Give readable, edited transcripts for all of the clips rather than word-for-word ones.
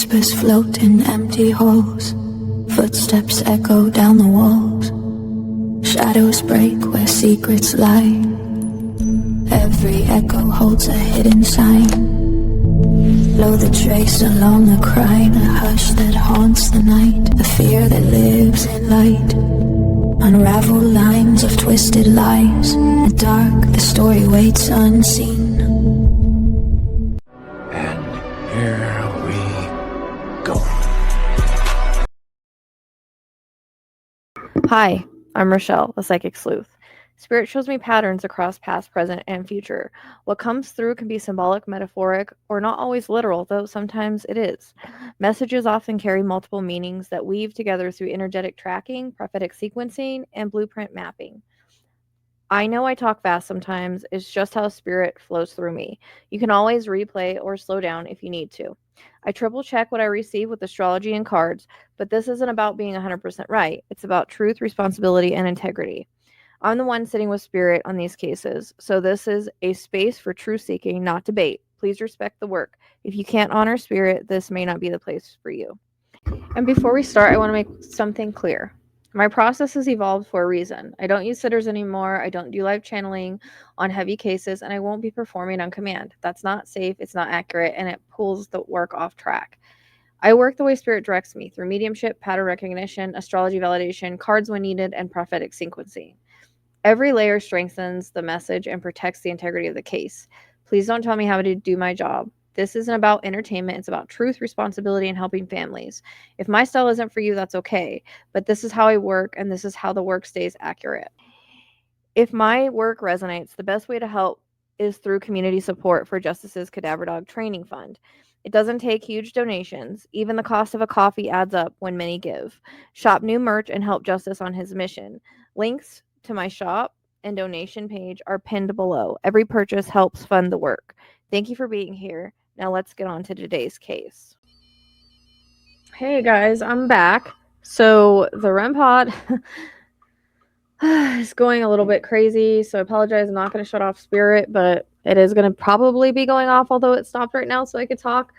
Whispers float in empty halls. Footsteps echo down the walls. Shadows break where secrets lie. Every echo holds a hidden sign. Blow the trace along the crime, a hush that haunts the night, a fear that lives in light. Unravel lines of twisted lies. In the dark, the story waits unseen. And here we go. Hi, I'm Rochelle, the Psychic Sleuth. Spirit shows me patterns across past, present, and future. What comes through can be symbolic, metaphoric, or not always literal, though sometimes it is. Messages often carry multiple meanings that weave together through energetic tracking, prophetic sequencing, and blueprint mapping. I know I talk fast sometimes, it's just how spirit flows through me. You can always replay or slow down if you need to. I triple check what I receive with astrology and cards, but this isn't about being 100% right. It's about truth, responsibility, and integrity. I'm the one sitting with spirit on these cases, so this is a space for truth seeking, not debate. Please respect the work. If you can't honor spirit, this may not be the place for you. And before we start, I want to make something clear. My process has evolved for a reason. I don't use sitters anymore. I don't do live channeling on heavy cases, and I won't be performing on command. That's not safe, it's not accurate, and it pulls the work off track. I work the way spirit directs me through mediumship, pattern recognition, astrology validation, cards when needed, and prophetic sequencing. Every layer strengthens the message and protects the integrity of the case. Please don't tell me how to do my job. This isn't about entertainment. It's about truth, responsibility, and helping families. If my style isn't for you, that's okay. But this is how I work, and this is how the work stays accurate. If my work resonates, the best way to help is through community support for Justice's Cadaver Dog Training Fund. It doesn't take huge donations. Even the cost of a coffee adds up when many give. Shop new merch and help Justice on his mission. Links to my shop and donation page are pinned below. Every purchase helps fund the work. Thank you for being here. Now let's get on to today's case. Hey guys, I'm back. So the REM pod is going a little bit crazy, so I apologize. I'm not going to shut off spirit, but it is going to probably be going off, although it stopped right now so I could talk.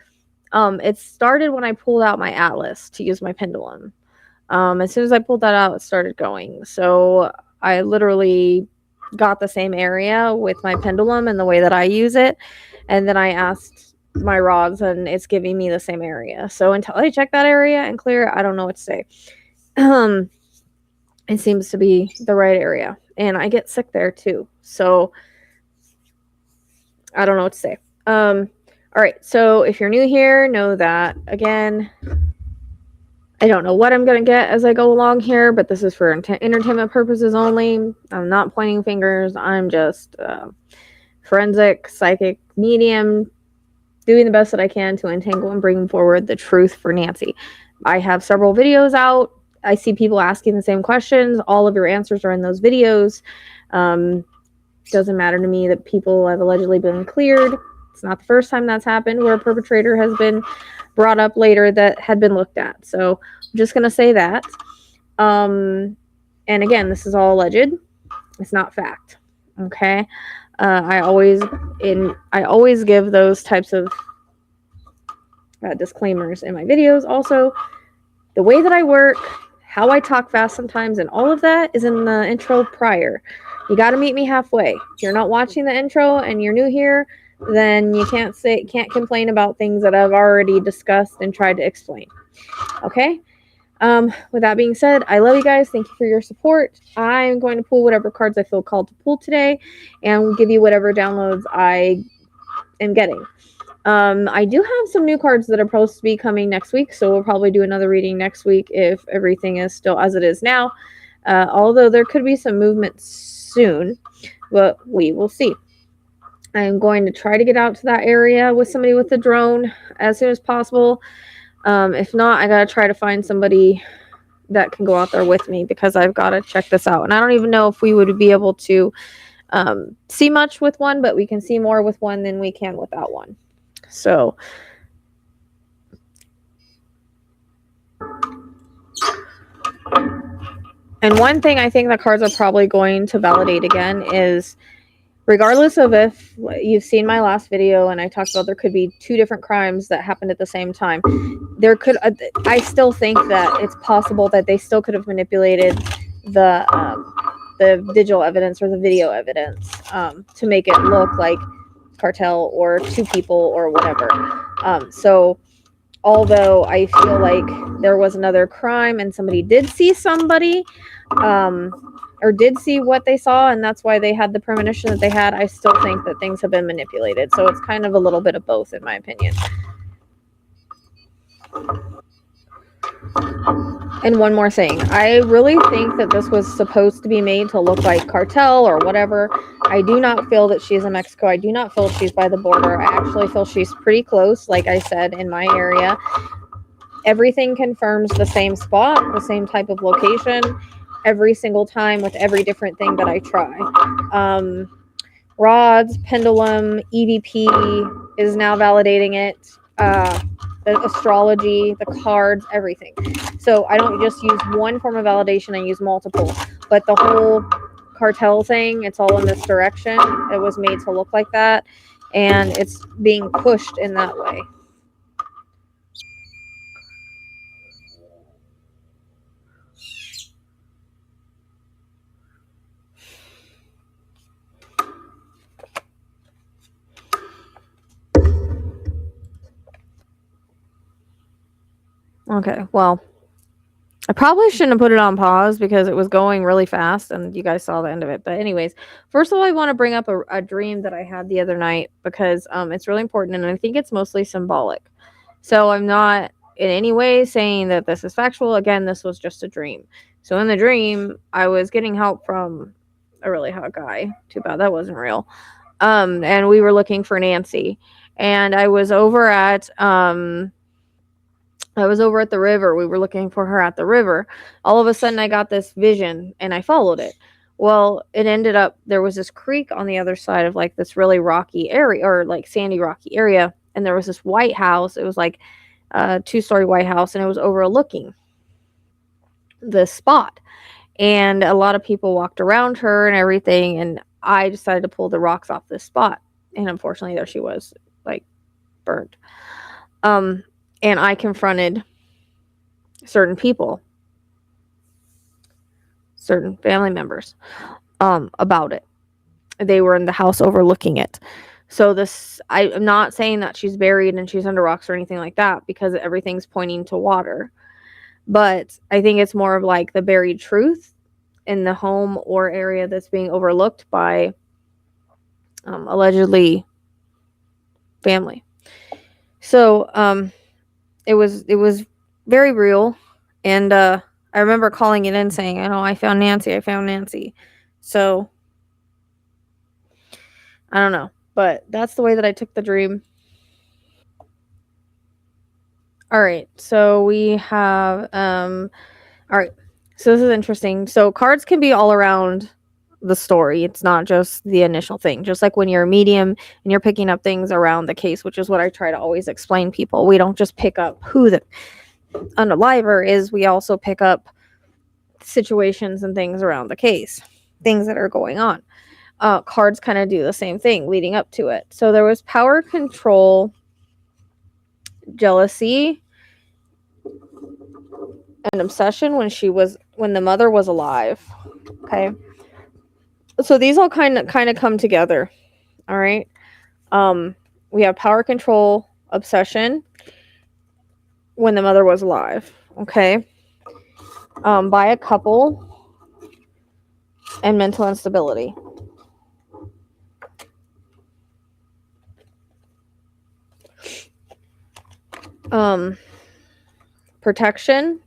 It started when I pulled out my atlas to use my pendulum. As soon as I pulled that out, it started going. So I literally got the same area with my pendulum and the way that I use it, and then I asked my rods and it's giving me the same area. So until I check that area and clear, I don't know what to say. It seems to be the right area, and I get sick there too, so I don't know what to say. All right, so if you're new here, know that again, I don't know what I'm going to get as I go along here, but this is for entertainment purposes only. I'm not pointing fingers. I'm just forensic, psychic, medium, doing the best that I can to untangle and bring forward the truth for Nancy. I have several videos out. I see people asking the same questions. All of your answers are in those videos. Doesn't matter to me that people have allegedly been cleared. It's not the first time that's happened where a perpetrator has been brought up later that had been looked at. So I'm just going to say that. And again, this is all alleged. It's not fact. Okay. I always give those types of disclaimers in my videos. Also, the way that I work, how I talk fast sometimes, and all of that is in the intro prior. You got to meet me halfway. If you're not watching the intro and you're new here, then you can't complain about things that I've already discussed and tried to explain. Okay? With that being said, I love you guys. Thank you for your support. I'm going to pull whatever cards I feel called to pull today, and we'll give you whatever downloads I am getting. I do have some new cards that are supposed to be coming next week, so we'll probably do another reading next week if everything is still as it is now. Although there could be some movement soon, but we will see. I am going to try to get out to that area with somebody with a drone as soon as possible. If not, I gotta try to find somebody that can go out there with me because I've got to check this out. And I don't even know if we would be able to see much with one, but we can see more with one than we can without one. So and one thing I think the cards are probably going to validate again is regardless of if you've seen my last video and I talked about there could be two different crimes that happened at the same time, there could I still think that it's possible that they still could have manipulated the digital evidence or the video evidence to make it look like cartel or two people or whatever. So although I feel like there was another crime and somebody did see somebody, or did see what they saw, and that's why they had the premonition that they had, I still think that things have been manipulated. So it's kind of a little bit of both, in my opinion. And one more thing, I really think that this was supposed to be made to look like cartel or whatever. I do not feel that she's in Mexico. I do not feel she's by the border. I actually feel she's pretty close, like I said, in my area. Everything confirms the same spot, the same type of location, every single time with every different thing that I try. Rods, pendulum, EVP is now validating it. The astrology, the cards, everything. So I don't just use one form of validation, I use multiple. But the whole cartel thing, it's all in this direction. It was made to look like that, and it's being pushed in that way. Okay, well, I probably shouldn't have put it on pause because it was going really fast and you guys saw the end of it. But anyways, first of all, I want to bring up a dream that I had the other night because it's really important and I think it's mostly symbolic. So I'm not in any way saying that this is factual. Again, this was just a dream. So in the dream, I was getting help from a really hot guy. Too bad that wasn't real. And we were looking for Nancy. And I was over at the river. We were looking for her at the river. All of a sudden, I got this vision and I followed it. Well, it ended up there was this creek on the other side of like this really rocky area or like sandy rocky area. And there was this white house. It was like a 2-story white house and it was overlooking this spot. And a lot of people walked around her and everything. And I decided to pull the rocks off this spot. And unfortunately, there she was, like burnt. And I confronted certain people, certain family members, about it. They were in the house overlooking it. So I'm not saying that she's buried and she's under rocks or anything like that because everything's pointing to water. But I think it's more of like the buried truth in the home or area that's being overlooked by allegedly family. So it was very real, and I remember calling it in saying, "I know I found Nancy." So I don't know, but that's the way that I took the dream. All right, so we have all right. So this is interesting. So cards can be all around the story. It's not just the initial thing. Just like when you're a medium and you're picking up things around the case, which is what I try to always explain people. We don't just pick up who the unaliver is, we also pick up situations and things around the case, things that are going on. Cards kind of do the same thing leading up to it. So there was power, control, jealousy, and obsession when the mother was alive. Okay. So these all kind of come together. All right. We have power, control, obsession when the mother was alive. Okay. By a couple, and mental instability. Protection.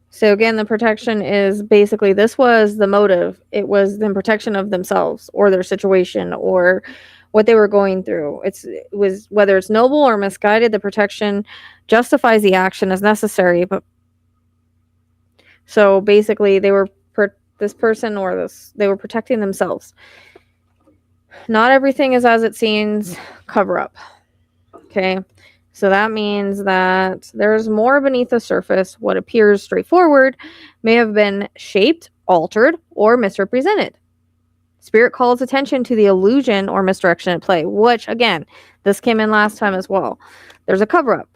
So again, the protection is basically this was the motive. It was the protection of themselves or their situation or what they were going through. It was whether it's noble or misguided, the protection justifies the action as necessary. But so basically, they were they were protecting themselves. Not everything is as it seems. Cover up. Okay. So that means that there's more beneath the surface. What appears straightforward may have been shaped, altered, or misrepresented. Spirit calls attention to the illusion or misdirection at play, which, again, this came in last time as well. There's a cover-up.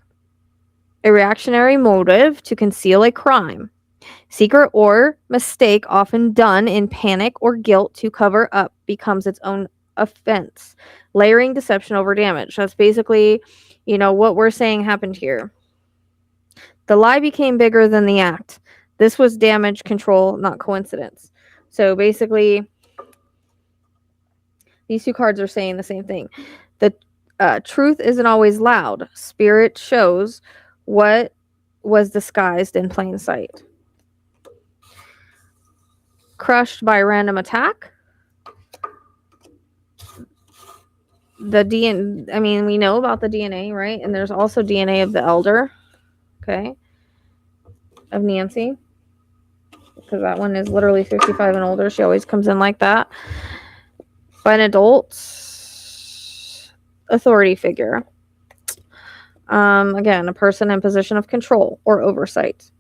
A reactionary motive to conceal a crime. Secret or mistake often done in panic or guilt to cover up becomes its own offense. Layering deception over damage. That's basically, what we're saying happened here. The lie became bigger than the act. This was damage control, not coincidence. So basically, these two cards are saying the same thing. The truth isn't always loud. Spirit shows what was disguised in plain sight. Crushed by random attack. The DNA, we know about the DNA, right? And there's also DNA of the elder, okay, of Nancy, because that one is literally 55 and older. She always comes in like that. By an adult authority figure. Again, a person in position of control or oversight.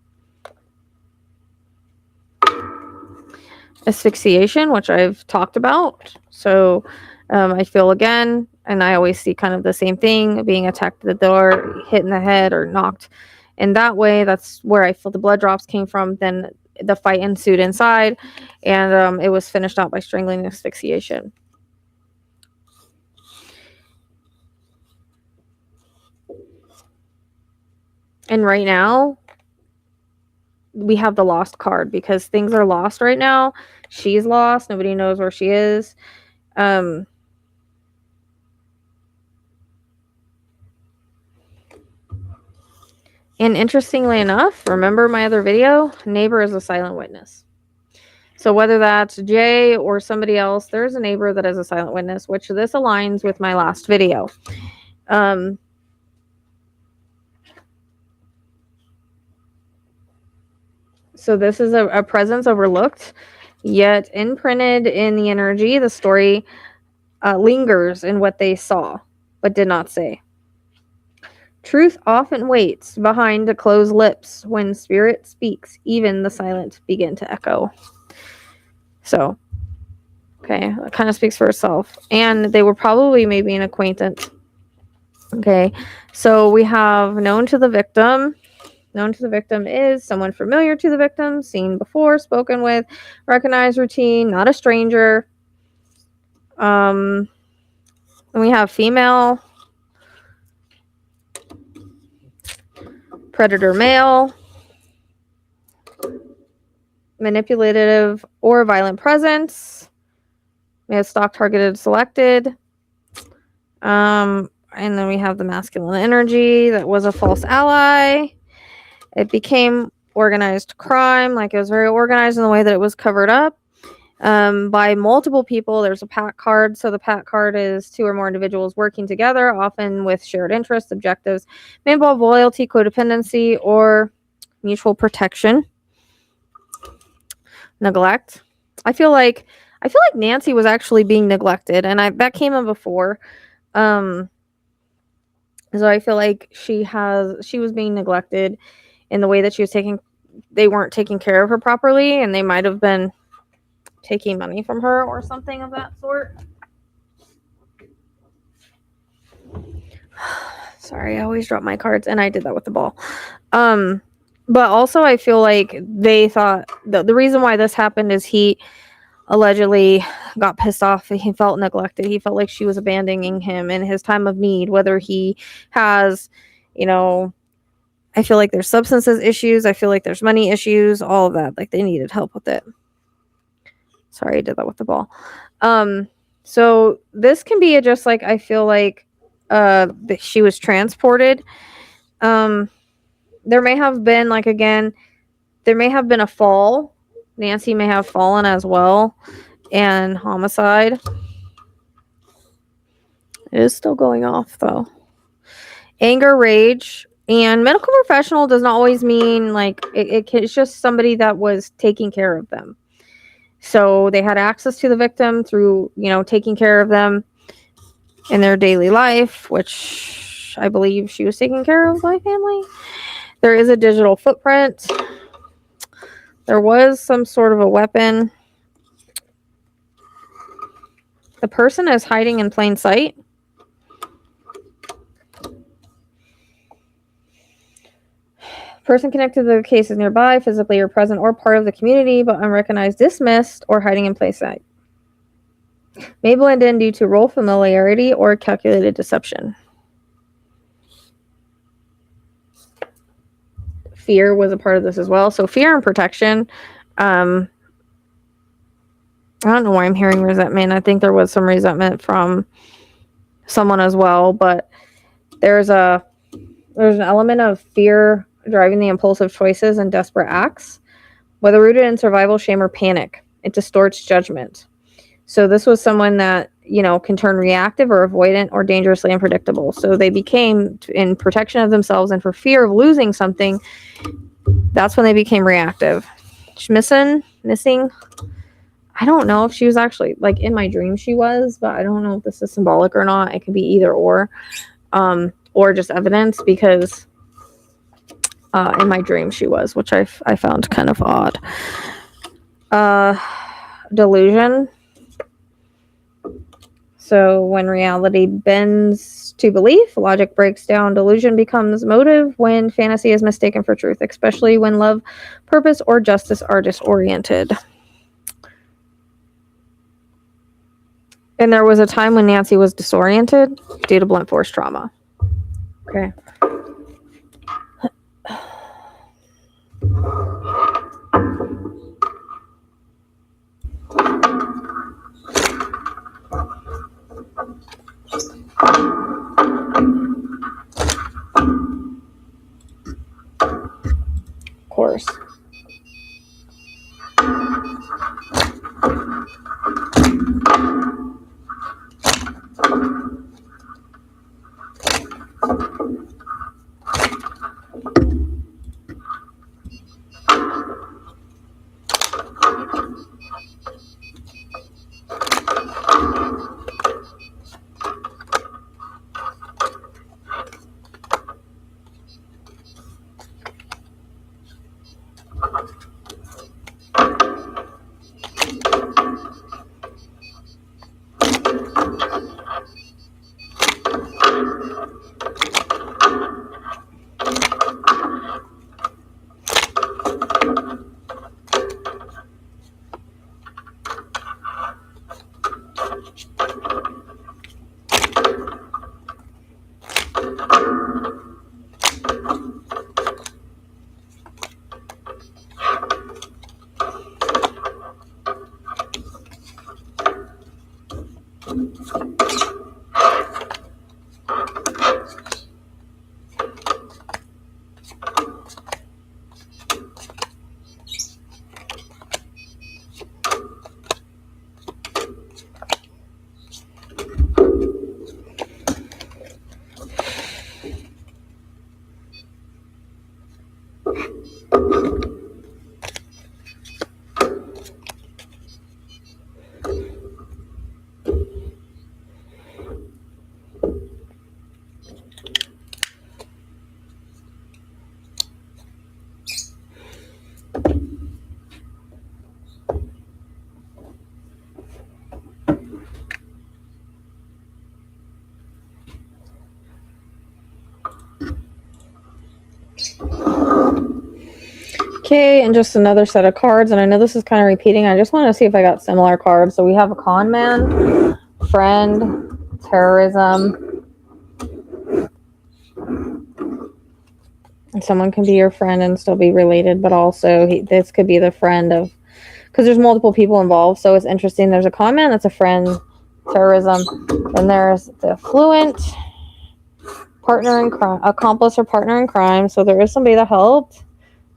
Asphyxiation, which I've talked about. So I feel, again, and I always see kind of the same thing, being attacked at the door, hit in the head, or knocked. And that way, that's where I feel the blood drops came from. Then the fight ensued inside, and it was finished out by strangling and asphyxiation. And right now, we have the lost card because things are lost right now. She's lost. Nobody knows where she is. And interestingly enough, remember my other video? Neighbor is a silent witness. So whether that's Jay or somebody else, there's a neighbor that is a silent witness, which this aligns with my last video. So this is a presence overlooked, yet imprinted in the energy. The story lingers in what they saw, but did not say. Truth often waits behind closed lips. When spirit speaks, even the silent begin to echo. So, okay, that kind of speaks for itself. And they were probably maybe an acquaintance. Okay, so we have known to the victim. Known to the victim is someone familiar to the victim, seen before, spoken with, recognized routine, not a stranger. And we have female, predator male, manipulative or violent presence. We have stalk, targeted, selected. And then we have the masculine energy that was a false ally. It became organized crime, like it was very organized in the way that it was covered up by multiple people. There's a pack card. So the pack card is two or more individuals working together, often with shared interests, objectives, may involve loyalty, codependency, or mutual protection. Neglect. I feel like Nancy was actually being neglected, and that came in before. So I feel like she was being neglected in the way that they weren't taking care of her properly, and they might have been taking money from her or something of that sort. Sorry, I always drop my cards, and I did that with the ball. But also I feel like they thought the reason why this happened is he allegedly got pissed off. He felt neglected. He felt like she was abandoning him in his time of need, whether he has, I feel like there's substances issues. I feel like there's money issues, all of that. Like they needed help with it. Sorry, I did that with the ball. So this can be just like, I feel like she was transported. There may have been, like, again, there may have been a fall. Nancy may have fallen as well. And homicide. It is still going off, though. Anger, rage. And medical professional does not always mean, like, it's just somebody that was taking care of them. So they had access to the victim through, taking care of them in their daily life, which I believe she was taking care of my family. There is a digital footprint. There was some sort of a weapon. The person is hiding in plain sight. Person connected to the case is nearby, physically or present, or part of the community, but unrecognized, dismissed, or hiding in plain sight. May blend in due to role familiarity or calculated deception. Fear was a part of this as well. So fear and protection. I don't know why I'm hearing resentment. I think there was some resentment from someone as well, but there's an element of fear driving the impulsive choices and desperate acts, whether rooted in survival, shame, or panic. It distorts judgment. So this was someone that, can turn reactive or avoidant or dangerously unpredictable. So they became, in protection of themselves and for fear of losing something, that's when they became reactive. She's missing. I don't know if she was actually, like, in my dream she was, but I don't know if this is symbolic or not. It could be either or just evidence, because in my dream she was, which I found kind of odd. Delusion. So when reality bends to belief, logic breaks down, delusion becomes motive when fantasy is mistaken for truth, especially when love, purpose, or justice are disoriented. And there was a time when Nancy was disoriented due to blunt force trauma. Okay. Of course. Okay, and just another set of cards, and I know this is kind of repeating. I just want to see if I got similar cards. So we have a con man, friend, terrorism. And someone can be your friend and still be related, but also this could be the friend of, because there's multiple people involved. So it's interesting. There's a con man that's a friend, terrorism, and there's the affluent, partner in crime, accomplice or partner in crime. So there is somebody that helped,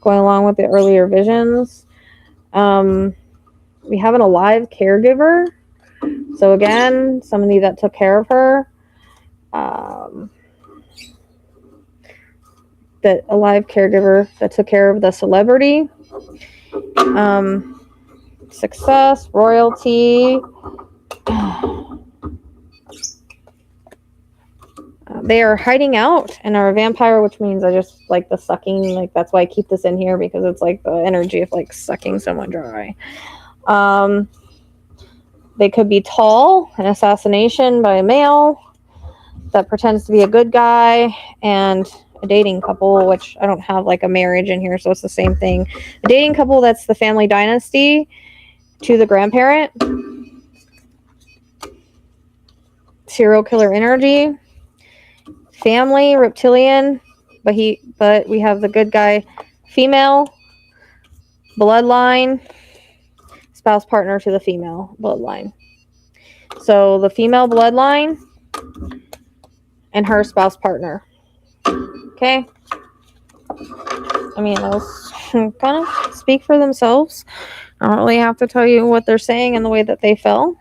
going along with the earlier visions. We have an alive caregiver. So again, somebody that took care of her. That alive caregiver that took care of the celebrity. Success, royalty. They are hiding out and are a vampire, which means I just like the sucking. Like, that's why I keep this in here, because it's like the energy of like sucking someone dry. They could be tall, an assassination by a male that pretends to be a good guy, and a dating couple, which I don't have like a marriage in here, so it's the same thing. A dating couple that's the family dynasty to the grandparent. Serial killer energy. Family, reptilian, but we have the good guy, female, bloodline, spouse partner to the female bloodline. So the female bloodline and her spouse partner. Okay? I mean, those kind of speak for themselves. I don't really have to tell you what they're saying and the way that they fell.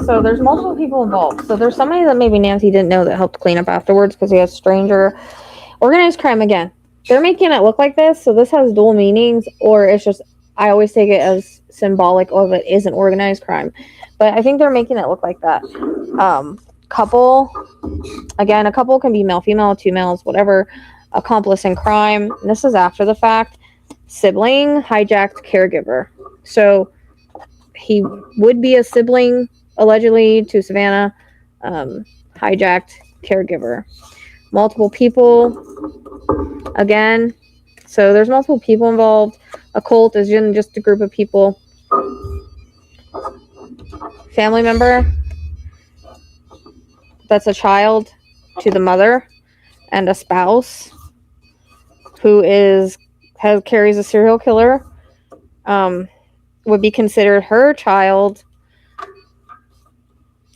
So there's multiple people involved. So there's somebody that maybe Nancy didn't know that helped clean up afterwards because he has stranger. Organized crime again. They're making it look like this, so this has dual meanings, or it's just, I always take it as symbolic of it is an organized crime. But I think they're making it look like that. Couple, again, a couple can be male, female, two males, whatever. Accomplice in crime. And this is after the fact. Sibling, hijacked caregiver. So he would be a sibling, allegedly, to Savannah. Hijacked caregiver. Multiple people, again. So there's multiple people involved. A cult is just a group of people. Family member that's a child to the mother, and a spouse who carries a serial killer, would be considered her child,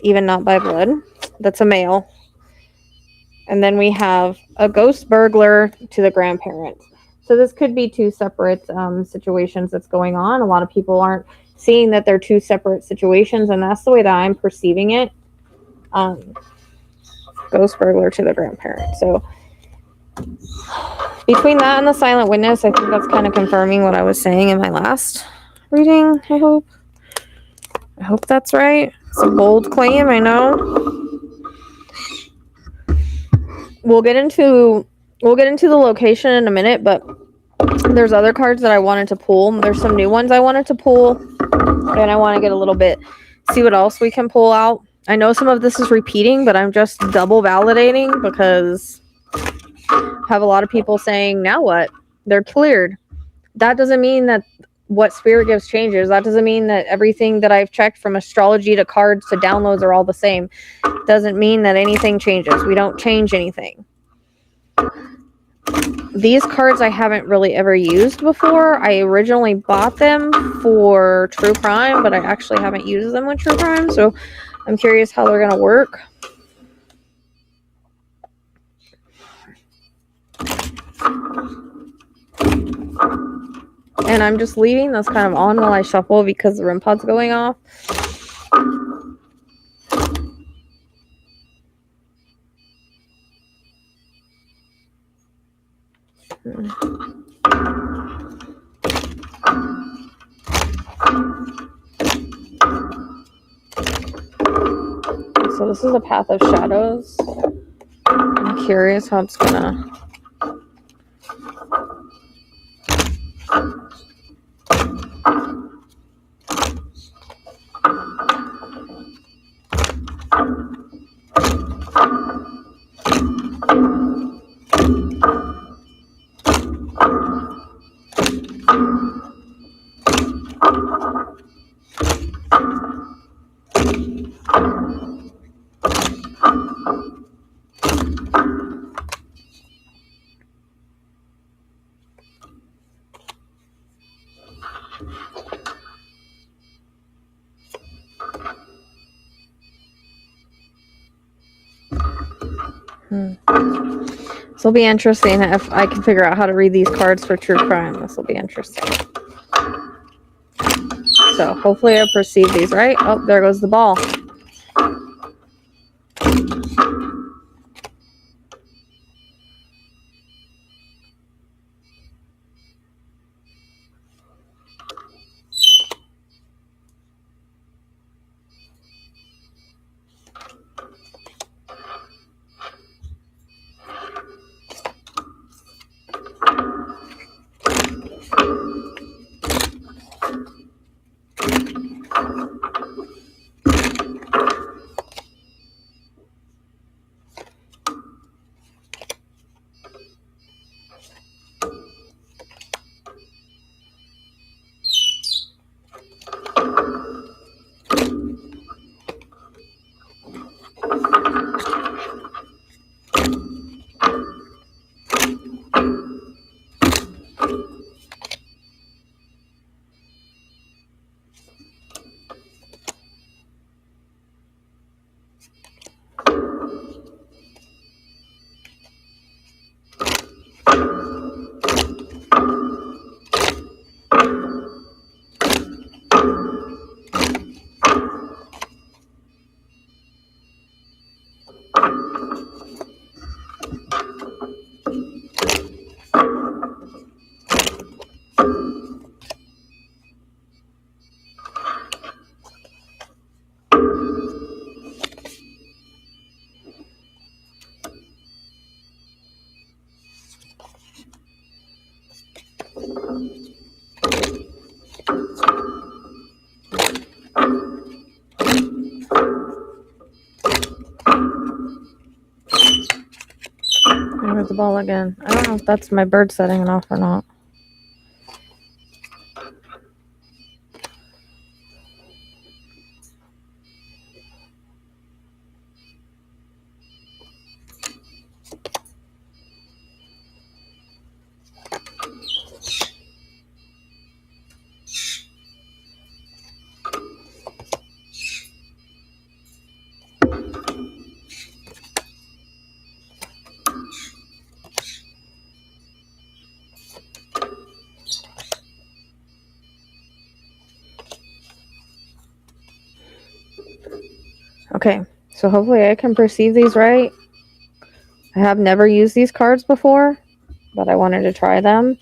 even not by blood. That's a male. And then we have a ghost burglar to the grandparent. So this could be two separate situations that's going on. A lot of people aren't seeing that they're two separate situations, and that's the way that I'm perceiving it. Ghost burglar to the grandparent. So between that and the silent witness, I think that's kind of confirming what I was saying in my last reading, I hope. I hope that's right. It's a bold claim, I know. We'll get into the location in a minute, but there's other cards that I wanted to pull. There's some new ones I wanted to pull, and I want to get a little bit, see what else we can pull out. I know some of this is repeating, but I'm just double validating because I have a lot of people saying, now what? They're cleared. That doesn't mean that what spirit gives changes. That doesn't mean that everything that I've checked from astrology to cards to downloads are all the same. Doesn't mean that anything changes. We don't change anything. These cards I haven't really ever used before. I originally bought them for true crime, but I actually haven't used them with true crime, so I'm curious how they're going to work. And I'm just leaving this kind of on while I shuffle because the REM pod's going off. So this is a path of shadows. I'm curious how it's gonna... This will be interesting if I can figure out how to read these cards for true crime. This will be interesting. So hopefully I perceive these right. Oh, there goes the ball. There's the ball again. I don't know if that's my bird setting it off or not. Okay, so hopefully I can perceive these right. I have never used these cards before, but I wanted to try them.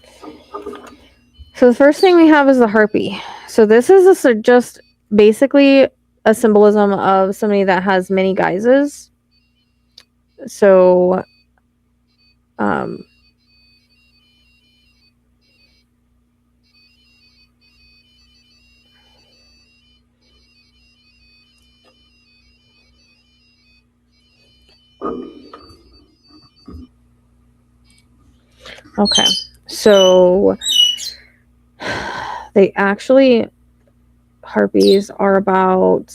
So the first thing we have is the harpy. So this is just basically a symbolism of somebody that has many guises. So, okay, so they actually, harpies are about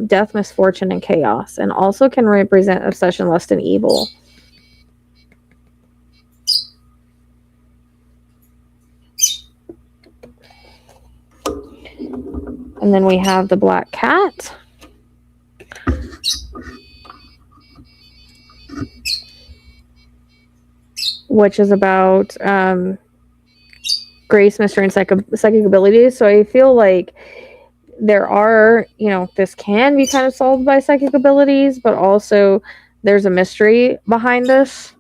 death, misfortune, and chaos, and also can represent obsession, lust, and evil. And then we have the black cat, which is about grace, mystery, and psychic abilities. So I feel like there are, this can be kind of solved by psychic abilities, but also there's a mystery behind this.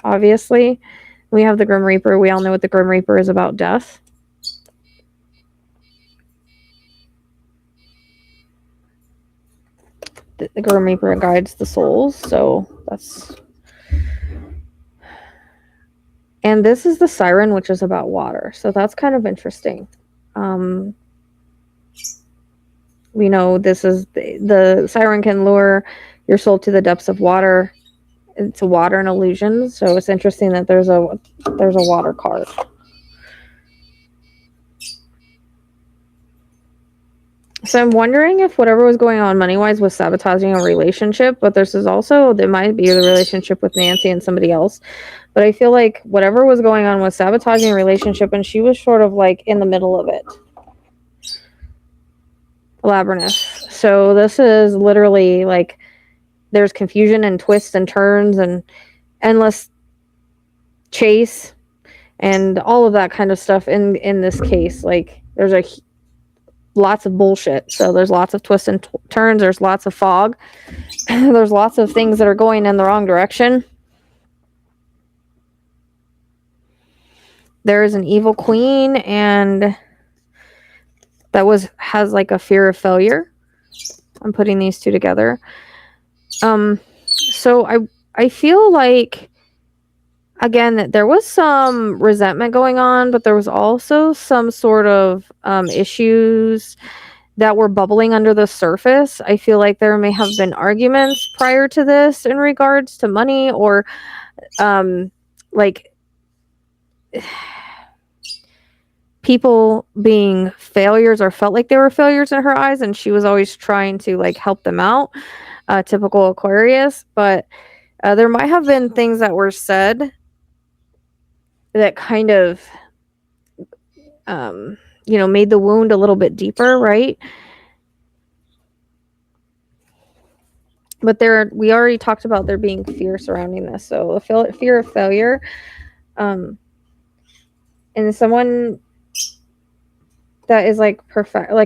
Obviously, we have the Grim Reaper. We all know what the Grim Reaper is about: death. The Grim Reaper guides the souls, so that's... And this is the Siren, which is about water, so that's kind of interesting. We know this is the Siren can lure your soul to the depths of water. It's a water and illusion, so it's interesting that there's a water card. So I'm wondering if whatever was going on money-wise was sabotaging a relationship, but this is also, there might be the relationship with Nancy and somebody else. But I feel like whatever was going on was sabotaging a relationship, and she was sort of like in the middle of it. Labyrinth. So this is literally like there's confusion and twists and turns and endless chase and all of that kind of stuff in this case. Like, there's lots of bullshit. So there's lots of twists and turns. There's lots of fog. There's lots of things that are going in the wrong direction. There is an evil queen, and that has like a fear of failure. I'm putting these two together. So I feel like, again, that there was some resentment going on, but there was also some sort of issues that were bubbling under the surface. I feel like there may have been arguments prior to this in regards to money, or like people being failures, or felt like they were failures in her eyes, and she was always trying to like help them out. Typical Aquarius. But there might have been things that were said that kind of made the wound a little bit deeper, right? But we already talked about there being fear surrounding this. So a fear of failure, and someone that is like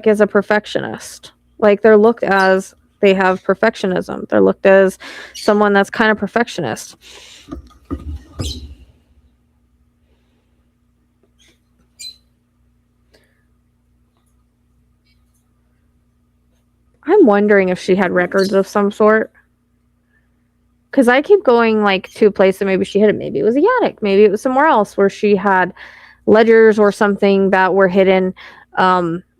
is a perfectionist. Like, they're looked as, they have perfectionism. They're looked as someone that's kind of perfectionist. I'm wondering if she had records of some sort. Because I keep going like to a place that maybe she hid it. Maybe it was the attic. Maybe it was somewhere else where she had ledgers or something that were hidden.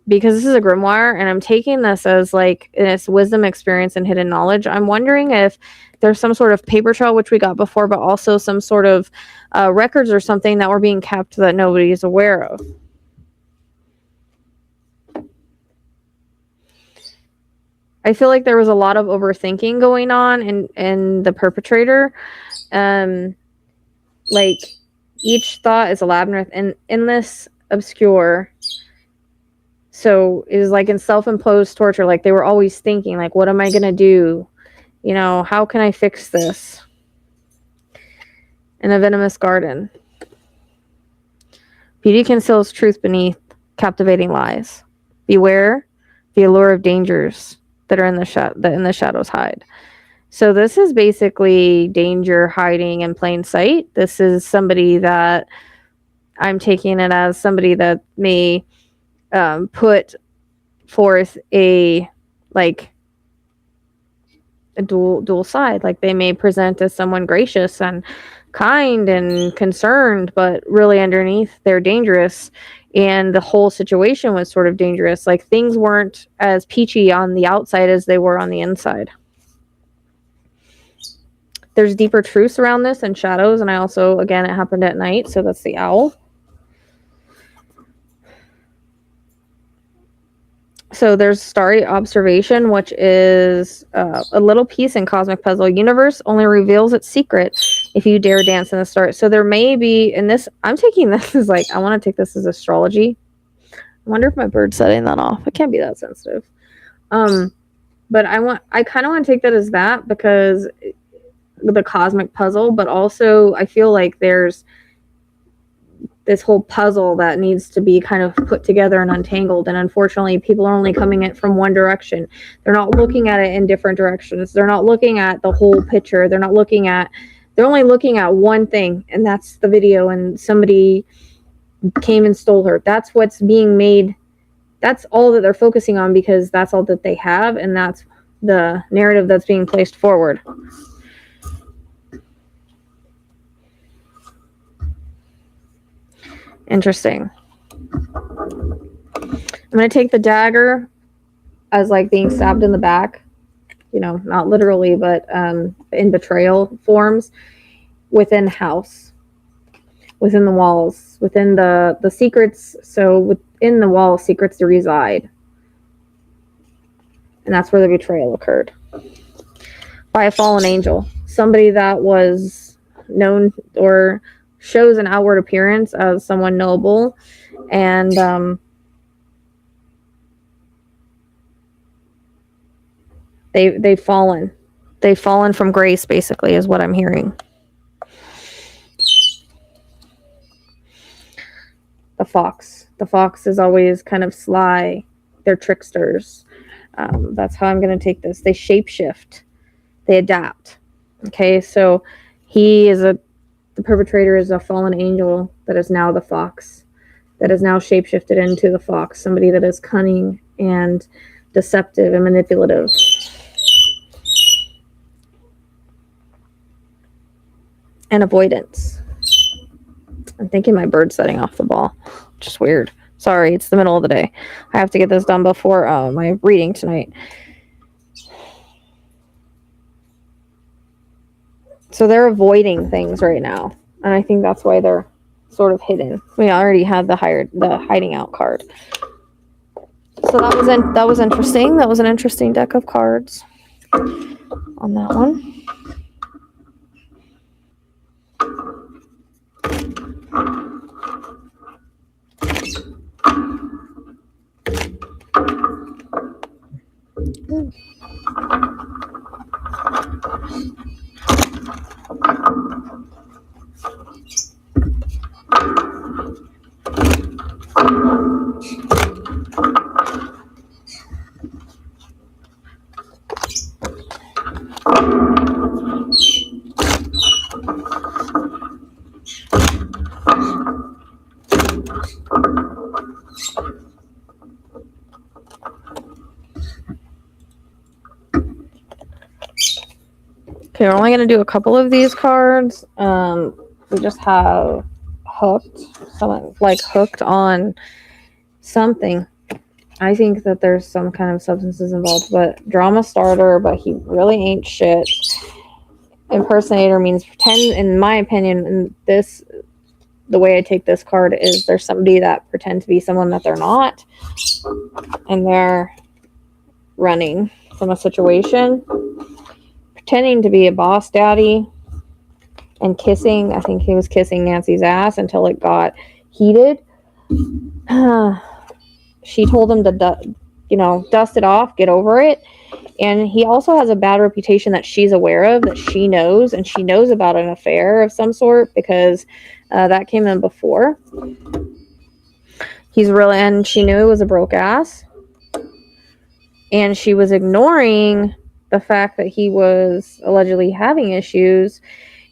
Because this is a grimoire, and I'm taking this as like it's wisdom, experience, and hidden knowledge. I'm wondering if there's some sort of paper trail, which we got before, but also some sort of records or something that were being kept that nobody is aware of. I feel like there was a lot of overthinking going on in the perpetrator. Like, each thought is a labyrinth and endless, obscure. So it is like in self-imposed torture. Like, they were always thinking, like, what am I gonna do? How can I fix this? In a venomous garden. Beauty conceals truth beneath captivating lies. Beware the allure of dangers that are that in the shadows hide. So this is basically danger hiding in plain sight. This is somebody that I'm taking it as somebody that may put forth a dual side. Like, they may present as someone gracious and kind and concerned, but really underneath they're dangerous, and the whole situation was sort of dangerous. Like, things weren't as peachy on the outside as they were on the inside. There's deeper truths around this and shadows, and I also, again, it happened at night, so that's the owl. So there's starry observation, which is a little piece in cosmic puzzle. Universe only reveals its secret if you dare dance in the stars. So there may be, in this, I'm taking this as like, I want to take this as astrology. I wonder if my bird's setting that off. It can't be that sensitive. But I kind of want to take that as that, because the cosmic puzzle, but also I feel like there's this whole puzzle that needs to be kind of put together and untangled. And unfortunately, people are only coming at it from one direction. They're not looking at it in different directions. They're not looking at the whole picture. They're only looking at one thing, and that's the video, and somebody came and stole her. That's what's being made. That's all that they're focusing on, because that's all that they have, and that's the narrative that's being placed forward. Interesting. I'm going to take the dagger as like being stabbed in the back, not literally, but in betrayal forms, within house, within the walls, within the secrets. So within the walls, secrets to reside. And that's where the betrayal occurred. By a fallen angel. Somebody that was known or shows an outward appearance as someone noble, and they've fallen. They've fallen from grace, basically, is what I'm hearing. The fox. The fox is always kind of sly. They're tricksters. That's how I'm going to take this. They shapeshift. They adapt. Okay, so the perpetrator is a fallen angel that is now the fox, that is now shapeshifted into the fox, somebody that is cunning and deceptive and manipulative. And avoidance. I'm thinking my bird's setting off the ball, which is weird. Sorry, it's the middle of the day. I have to get this done before my reading tonight. So they're avoiding things right now. And I think that's why they're sort of hidden. We already had the hiding out card. So that was interesting. That was an interesting deck of cards on that one. Okay, we're only going to do a couple of these cards. We just have hooked on something. I think that there's some kind of substances involved, but drama starter, but he really ain't shit. Impersonator means pretend, in my opinion, and the way I take this card is there's somebody that pretend to be someone that they're not, and they're running from a situation, pretending to be a boss daddy, and kissing. I think he was kissing Nancy's ass until it got heated. She told him to, dust it off, get over it. And he also has a bad reputation that she's aware of, that she knows, and she knows about an affair of some sort because that came in before. And she knew it was a broke ass. And she was ignoring the fact that he was allegedly having issues,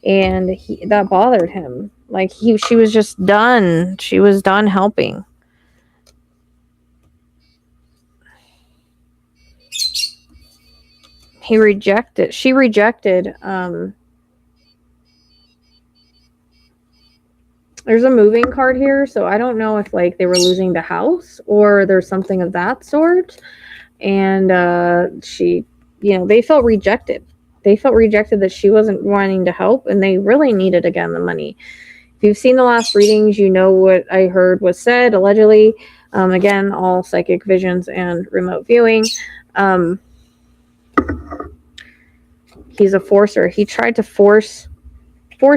and that bothered him. Like she was just done. She was done helping. She rejected. There's a moving card here, so I don't know if they were losing the house or there's something of that sort. And they felt rejected. They felt rejected that she wasn't wanting to help, and they really needed, again, the money. If you've seen the last readings, you know what I heard was said, allegedly. Again, all psychic visions and remote viewing. He's a forcer. He tried to force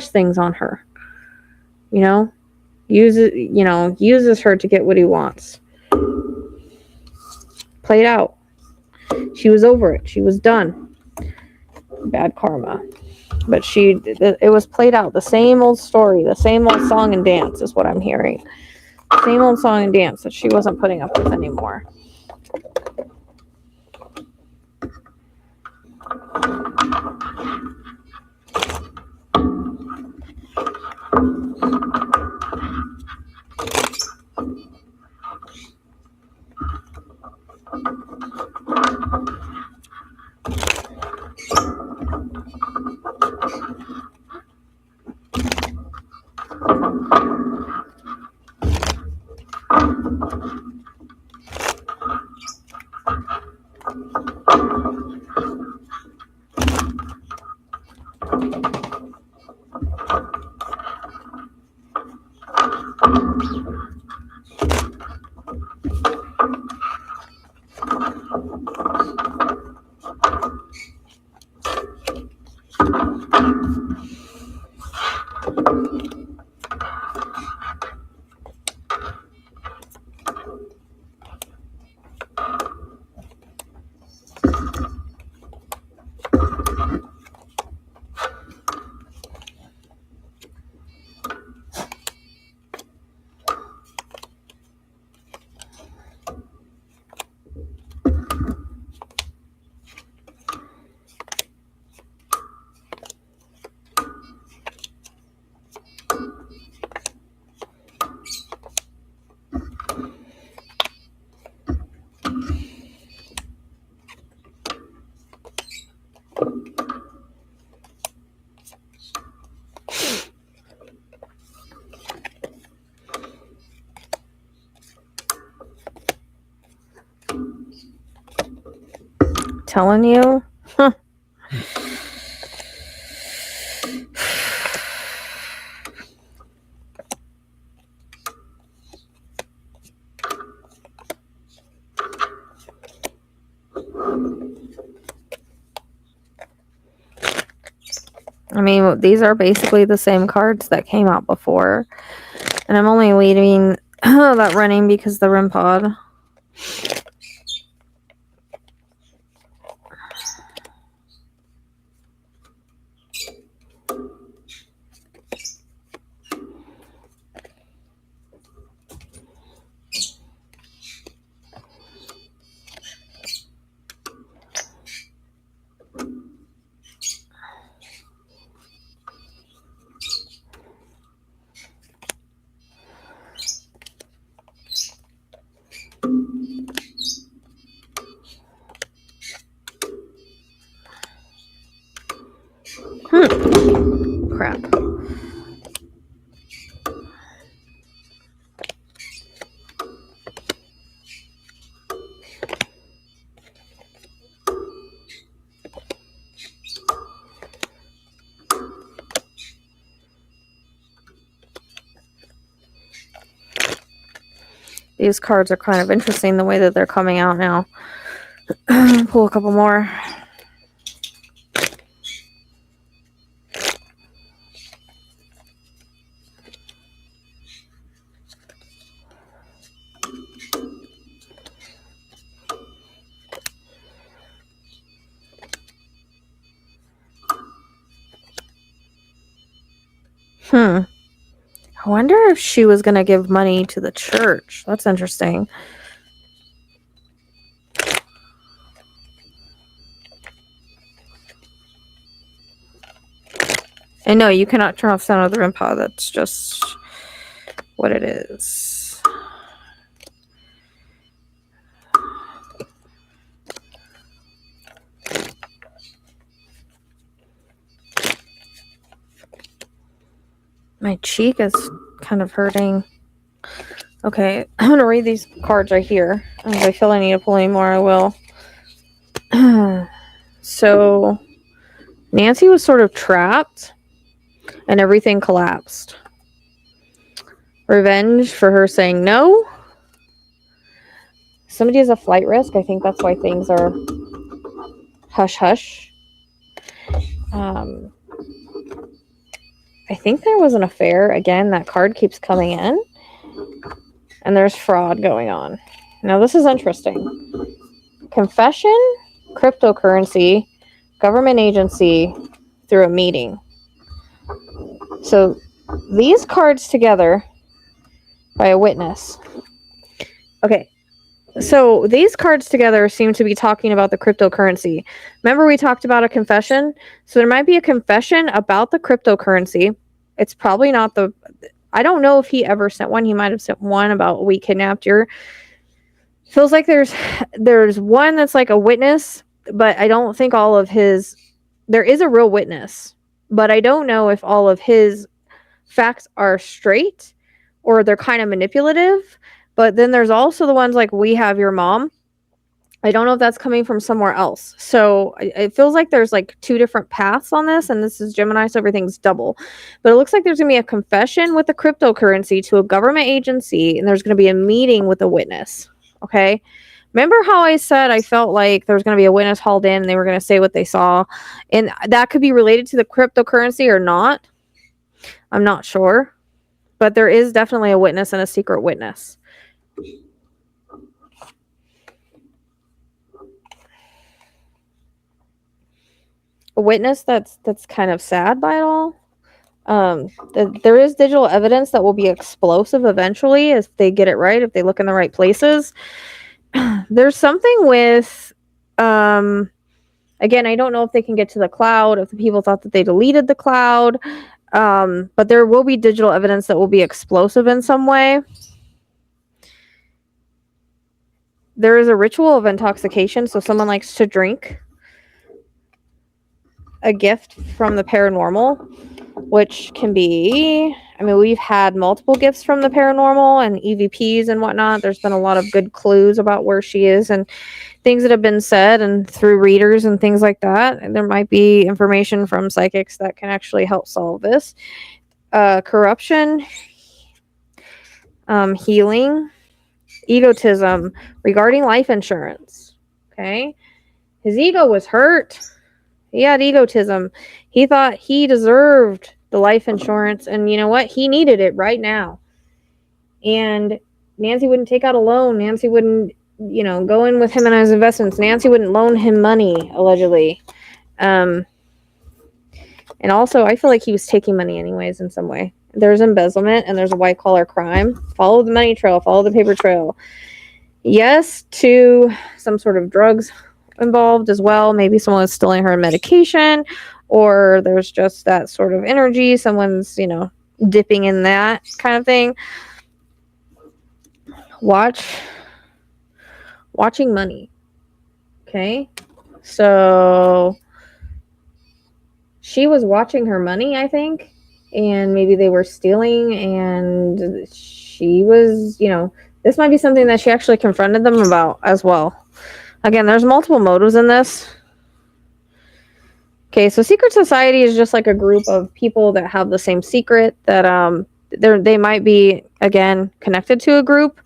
things on her. Uses her to get what he wants. Played out. She was over it. She was done. Bad karma. But it was played out. The same old story, the same old song and dance is what I'm hearing. Same old song and dance that she wasn't putting up with anymore. telling you. Huh. I mean, these are basically the same cards that came out before. And I'm only leaving that running because the REM pod. Crap. These cards are kind of interesting the way that they're coming out now. Pull a couple more. I wonder if she was going to give money to the church. That's interesting. And no, you cannot turn off sound of the REM pod. That's just what it is. My cheek is kind of hurting. Okay, I'm going to read these cards right here. If I feel I need to pull any more, I will. So, Nancy was sort of trapped, and everything collapsed. Revenge for her saying no. Somebody has a flight risk. I think that's why things are hush-hush. I think there was an affair. Again, that card keeps coming in. And there's fraud going on. Now, this is interesting. Confession, cryptocurrency, government agency through a meeting. So, these cards together by a witness. Okay. So, these cards together seem to be talking about the cryptocurrency. Remember we talked about a confession? So, there might be a confession about the cryptocurrency. It's probably not the... I don't know if he ever sent one. He might have sent one about we kidnapped your... Feels like there's one that's like a witness, but I don't think all of his... There is a real witness, but I don't know if all of his facts are straight or they're kind of manipulative. But then there's also the ones like we have your mom. I don't know if that's coming from somewhere else. So it feels like there's like two different paths on this, and this is Gemini, so everything's double. But it looks like there's going to be a confession with the cryptocurrency to a government agency, and there's going to be a meeting with a witness. Okay? Remember how I said I felt like there was going to be a witness hauled in, and they were going to say what they saw? And that could be related to the cryptocurrency or not. I'm not sure. But there is definitely a witness and a secret witness. A witness that's kind of sad by it all. There is digital evidence that will be explosive eventually if they get it right, if they look in the right places. There's something with again, I don't know if they can get to the cloud, if the people thought that they deleted the cloud, but there will be digital evidence that will be explosive in some way. There is a ritual of intoxication, so someone likes to drink a gift from the paranormal, which can be I mean, we've had multiple gifts from the paranormal and EVPs and whatnot. There's been a lot of good clues about where she is and things that have been said and through readers and things like that. And there might be information from psychics that can actually help solve this. Corruption, healing, egotism regarding life insurance. Okay. His ego was hurt. He had egotism. He thought he deserved the life insurance, and you know what? He needed it right now. And Nancy wouldn't take out a loan. Nancy wouldn't, go in with him and his investments. Nancy wouldn't loan him money, allegedly. And also, I feel like he was taking money anyways in some way. There's embezzlement and there's a white collar crime. Follow the money trail. Follow the paper trail. Yes to some sort of drugs involved as well. Maybe someone was stealing her medication, or there's just that sort of energy. Someone's, dipping in that kind of thing. Watching money. Okay. So she was watching her money, I think, and maybe they were stealing, and she was, this might be something that she actually confronted them about as well. Again, there's multiple motives in this. Okay, so secret society is just like a group of people that have the same secret that they might be, again, connected to a group.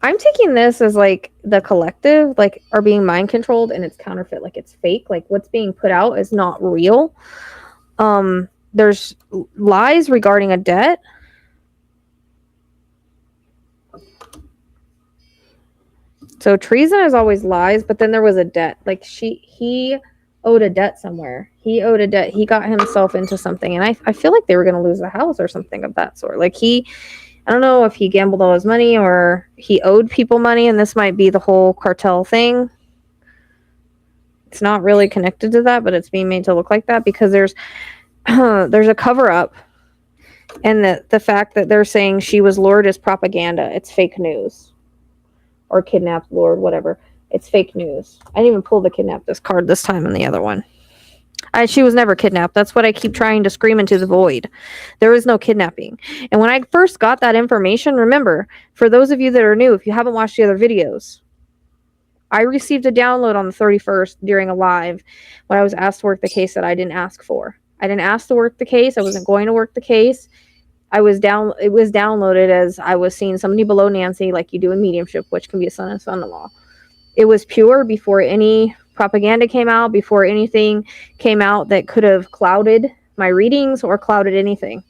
I'm taking this as like the collective like are being mind controlled, and it's counterfeit, like it's fake, like what's being put out is not real. There's lies regarding a debt. So treason is always lies, but then there was a debt. Like he owed a debt somewhere. He owed a debt. He got himself into something, and I feel like they were going to lose the house or something of that sort. Like I don't know if he gambled all his money or he owed people money, and this might be the whole cartel thing. It's not really connected to that, but it's being made to look like that because there's a cover up, and the fact that they're saying she was lured is propaganda. It's fake news. Or kidnapped, lured, whatever. It's fake news. I didn't even pull the kidnapped this card this time in the other one. She was never kidnapped. That's what I keep trying to scream into the void. There is no kidnapping. And when I first got that information, remember, for those of you that are new, if you haven't watched the other videos, I received a download on the 31st during a live when I was asked to work the case that I didn't ask for. I didn't ask to work the case. I wasn't going to work the case. It was downloaded as I was seeing somebody below Nancy, like you do in mediumship, which can be a son and son-in-law. It was pure before any propaganda came out, before anything came out that could have clouded my readings or clouded anything.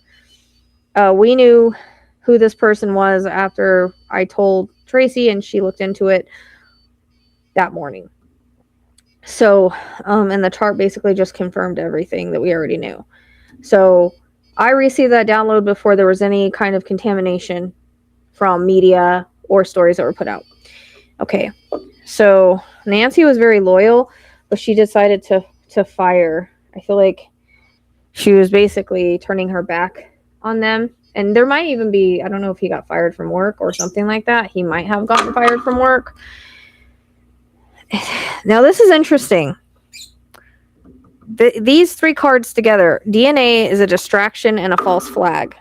We knew who this person was after I told Tracy, and she looked into it that morning. So, and the chart basically just confirmed everything that we already knew. So I received that download before there was any kind of contamination from media or stories that were put out. Okay, so Nancy was very loyal, but she decided to fire. I feel like she was basically turning her back on them. And there might even be, I don't know if he got fired from work or something like that. He might have gotten fired from work. Now, this is interesting. These three cards together, DNA is a distraction and a false flag.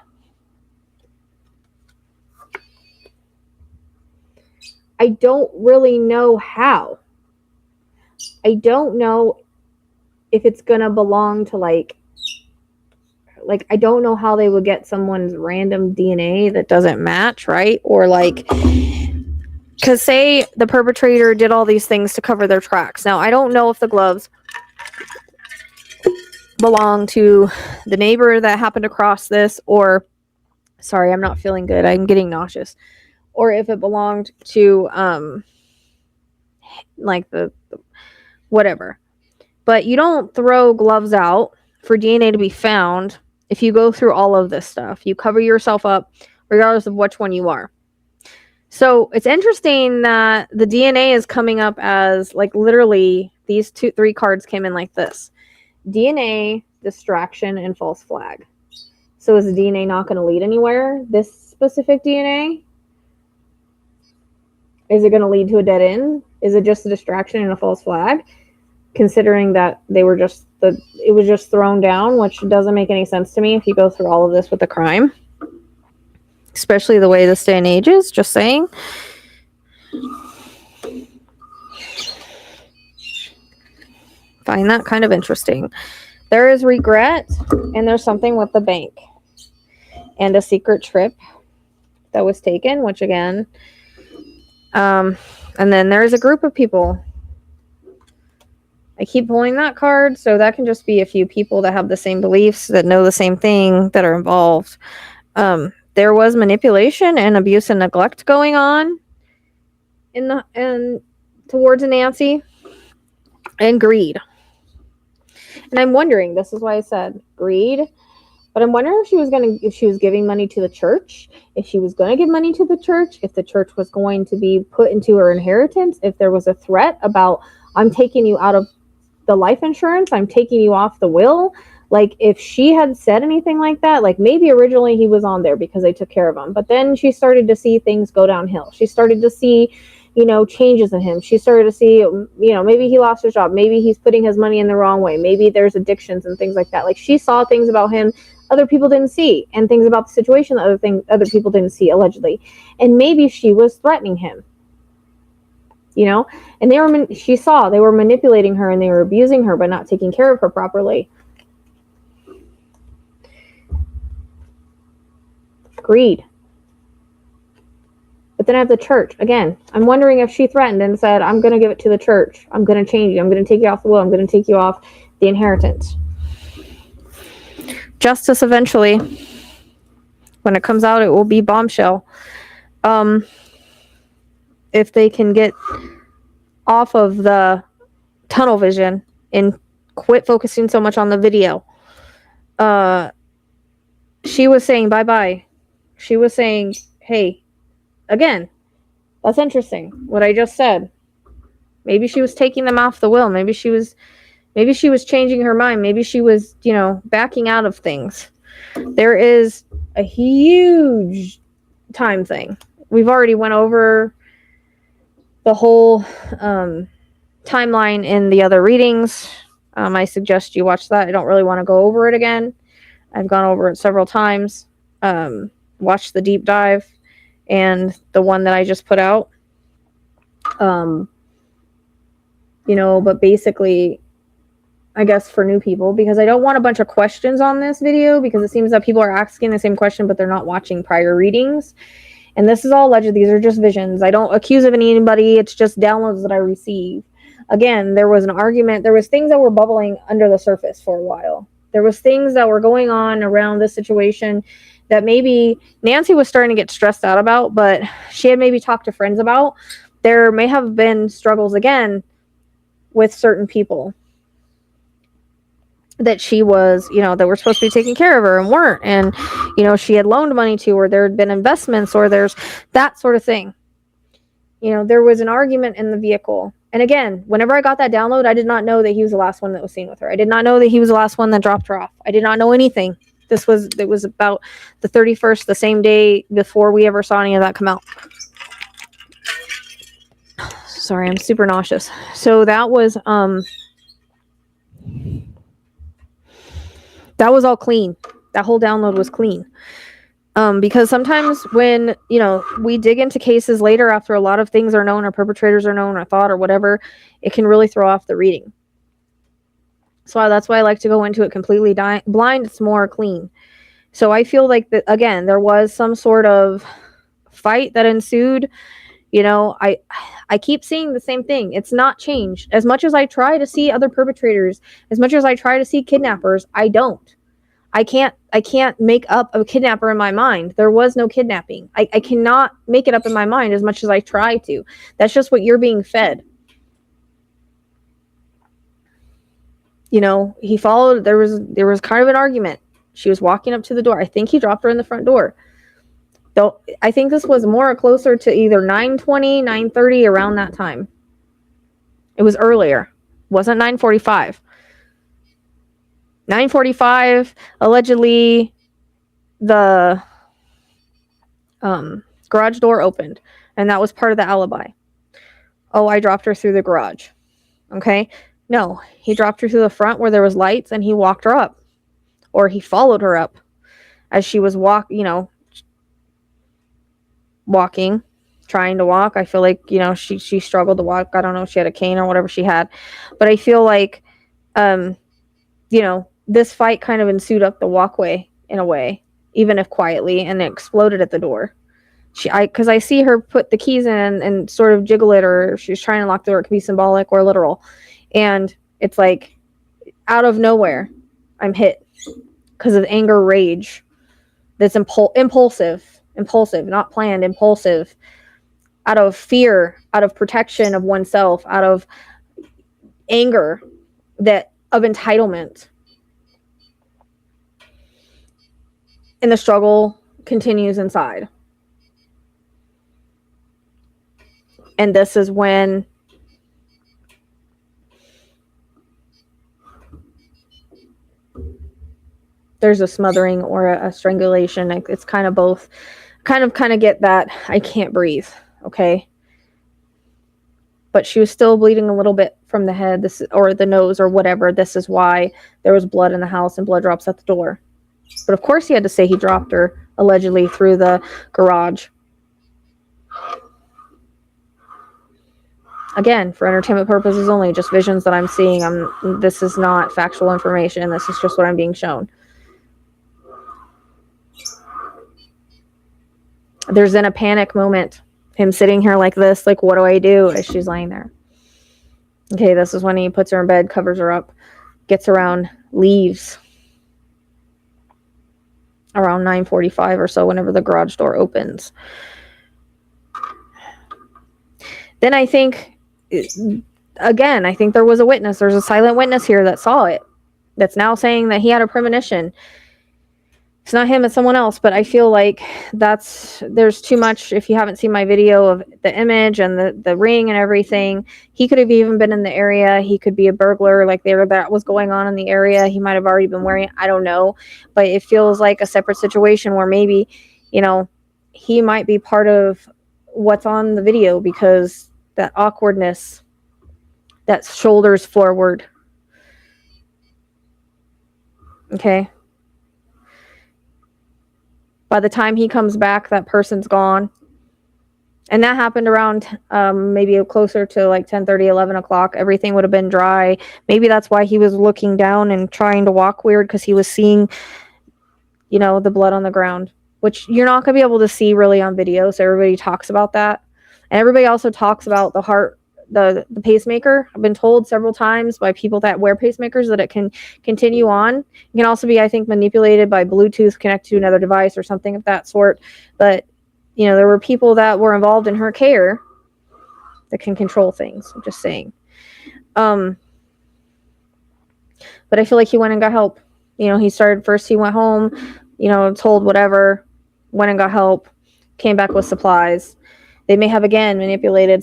I don't really know how. I don't know if it's going to belong to like I don't know how they would get someone's random DNA that doesn't match, right? Or like, because say the perpetrator did all these things to cover their tracks. Now, I don't know if the gloves belong to the neighbor that happened to cross this, or sorry, I'm not feeling good, I'm getting nauseous, or if it belonged to like the whatever. But you don't throw gloves out for DNA to be found if you go through all of this stuff. You cover yourself up regardless of which one you are. So it's interesting that the DNA is coming up as like literally these three cards came in like this. DNA, distraction, and false flag. So is the DNA not going to lead anywhere? This specific DNA? Is it going to lead to a dead end? Is it just a distraction and a false flag? considering that it was just thrown down, which doesn't make any sense to me if you go through all of this with a crime, especially the way this day and age is. Just saying. Find that kind of interesting. There is regret, and there's something with the bank and a secret trip that was taken, which again, and then there's a group of people. I keep pulling that card, so that can just be a few people that have the same beliefs, that know the same thing, that are involved. There was manipulation and abuse and neglect going on towards Nancy, and greed. And I'm wondering, this is why I said greed, but I'm wondering if she was giving money to the church, if she was going to give money to the church, if the church was going to be put into her inheritance, if there was a threat about, I'm taking you out of the life insurance, I'm taking you off the will. Like, if she had said anything like that, like maybe originally he was on there because they took care of him, but then she started to see things go downhill. She started to see, changes in him. She started to see, maybe he lost his job. Maybe he's putting his money in the wrong way. Maybe there's addictions and things like that. Like, she saw things about him other people didn't see, and things about the situation that other people didn't see, allegedly. And maybe she was threatening him. And she saw they were manipulating her and they were abusing her by not taking care of her properly. Greed. But then I have the church. Again, I'm wondering if she threatened and said, I'm going to give it to the church. I'm going to change you. I'm going to take you off the will. I'm going to take you off the inheritance. Justice eventually. When it comes out, it will be bombshell. If they can get off of the tunnel vision and quit focusing so much on the video. She was saying bye-bye. She was saying, hey, again, that's interesting, what I just said. Maybe she was taking them off the will. Maybe she was changing her mind. Maybe she was, backing out of things. There is a huge time thing. We've already went over the whole timeline in the other readings. I suggest you watch that. I don't really want to go over it again. I've gone over it several times. Watch the deep dive and the one that I just put out. But basically, I guess for new people, because I don't want a bunch of questions on this video, because it seems that people are asking the same question, but they're not watching prior readings. And this is all alleged. These are just visions. I don't accuse of anybody. It's just downloads that I receive. Again, there was an argument. There was things that were bubbling under the surface for a while. There was things that were going on around this situation that maybe Nancy was starting to get stressed out about, but she had maybe talked to friends about. There may have been struggles again with certain people that she was, that were supposed to be taking care of her and weren't. And, she had loaned money to, or there had been investments, or there's that sort of thing. There was an argument in the vehicle. And again, whenever I got that download, I did not know that he was the last one that was seen with her. I did not know that he was the last one that dropped her off. I did not know anything. It was about the 31st, the same day before we ever saw any of that come out. Sorry, I'm super nauseous. So that was all clean. That whole download was clean. Because sometimes when, we dig into cases later after a lot of things are known, or perpetrators are known, or thought, or whatever, it can really throw off the reading. So that's why I like to go into it completely blind. It's more clean. So I feel like that, again, there was some sort of fight that ensued. I keep seeing the same thing. It's not changed. As much as I try to see other perpetrators, as much as I try to see kidnappers, I don't. I can't make up a kidnapper in my mind. There was no kidnapping. I cannot make it up in my mind as much as I try to. That's just what you're being fed. He followed. There was kind of an argument. She was walking up to the door. I think he dropped her in the front door. Though I think this was more closer to either 9:20, 9:30, around that time. It was earlier. It wasn't 9:45. 9:45, allegedly, the garage door opened, and that was part of the alibi. Oh, I dropped her through the garage. Okay? No, he dropped her to the front where there was lights and he walked her up. Or he followed her up as she was walking, trying to walk. I feel like, she struggled to walk. I don't know if she had a cane or whatever she had. But I feel like, this fight kind of ensued up the walkway in a way, even if quietly, and it exploded at the door. Because I see her put the keys in and sort of jiggle it, or she's trying to lock the door. It could be symbolic or literal. And it's like, out of nowhere, I'm hit because of anger, rage. That's impulsive, not planned, impulsive, out of fear, out of protection of oneself, out of anger, of entitlement. And the struggle continues inside. And this is when there's a smothering or a strangulation. It's kind of both. Kind of get that I can't breathe, okay? But she was still bleeding a little bit from the head, or the nose or whatever. This is why there was blood in the house and blood drops at the door. But of course he had to say he dropped her, allegedly, through the garage. Again, for entertainment purposes only, just visions that I'm seeing. This is not factual information. This is just what I'm being shown. There's in a panic moment, him sitting here like this, like, what do I do, as she's laying there. Okay, this is when he puts her in bed, covers her up, gets around, leaves around 9:45 or so, whenever the garage door opens. Then I think, again, I think there was a witness. There's a silent witness here that saw it, that's now saying that he had a premonition. It's not him, it's someone else, but I feel like there's too much. If you haven't seen my video of the image and the ring and everything, he could have even been in the area. He could be a burglar, like that was going on in the area. He might have already been wearing it. I don't know, but it feels like a separate situation where maybe, he might be part of what's on the video, because that awkwardness, that shoulders forward. Okay. By the time he comes back, that person's gone. And that happened around maybe closer to like 10:30, 11 o'clock. Everything would have been dry. Maybe that's why he was looking down and trying to walk weird, because he was seeing, the blood on the ground, which you're not going to be able to see really on video. So everybody talks about that. And everybody also talks about the heart, the pacemaker. I've been told several times by people that wear pacemakers that it can continue on. It can also be, I think, manipulated by Bluetooth, connected to another device or something of that sort. But, there were people that were involved in her care that can control things. I'm just saying. But I feel like he went and got help. He started first, he went home, told whatever, went and got help, came back with supplies. They may have, again, manipulated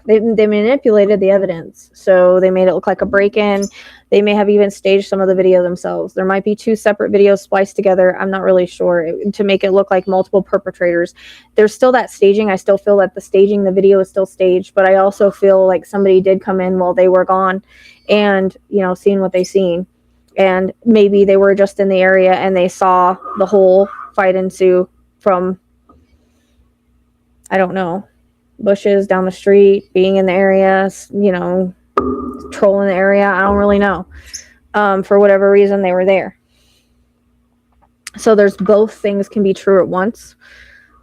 they manipulated the evidence. So they made it look like a break-in. They may have even staged some of the video themselves. There might be two separate videos spliced together. I'm not really sure, to make it look like multiple perpetrators. There's still that staging. I still feel that the video is still staged, but I also feel like somebody did come in while they were gone and, seeing what they seen. And maybe they were just in the area and they saw the whole fight ensue from, I don't know, bushes down the street, being in the area, trolling the area. I don't really know. For whatever reason, they were there. So there's both things can be true at once,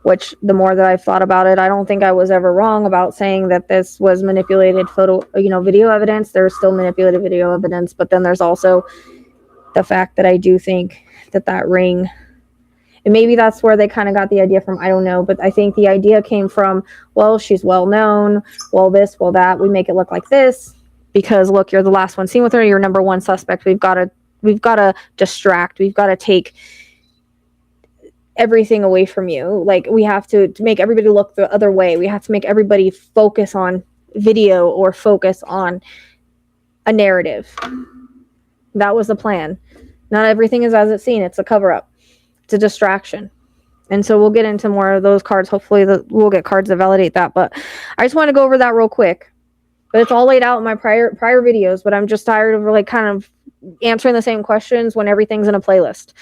which the more that I've thought about it, I don't think I was ever wrong about saying that this was manipulated video evidence. There's still manipulated video evidence, but then there's also the fact that I do think that ring, and maybe that's where they kind of got the idea from, I don't know, but I think the idea came from, well, she's well known, well this, well that, we make it look like this, because look, you're the last one seen with her, you're number one suspect, we've got to distract, we've got to take everything away from you, like we have to make everybody look the other way, we have to make everybody focus on video or focus on a narrative. That was the plan. Not everything is as it's seen, it's a cover-up. It's a distraction. And so we'll get into more of those cards. Hopefully we'll get cards that validate that. But I just want to go over that real quick. But it's all laid out in my prior videos, but I'm just tired of like kind of answering the same questions when everything's in a playlist.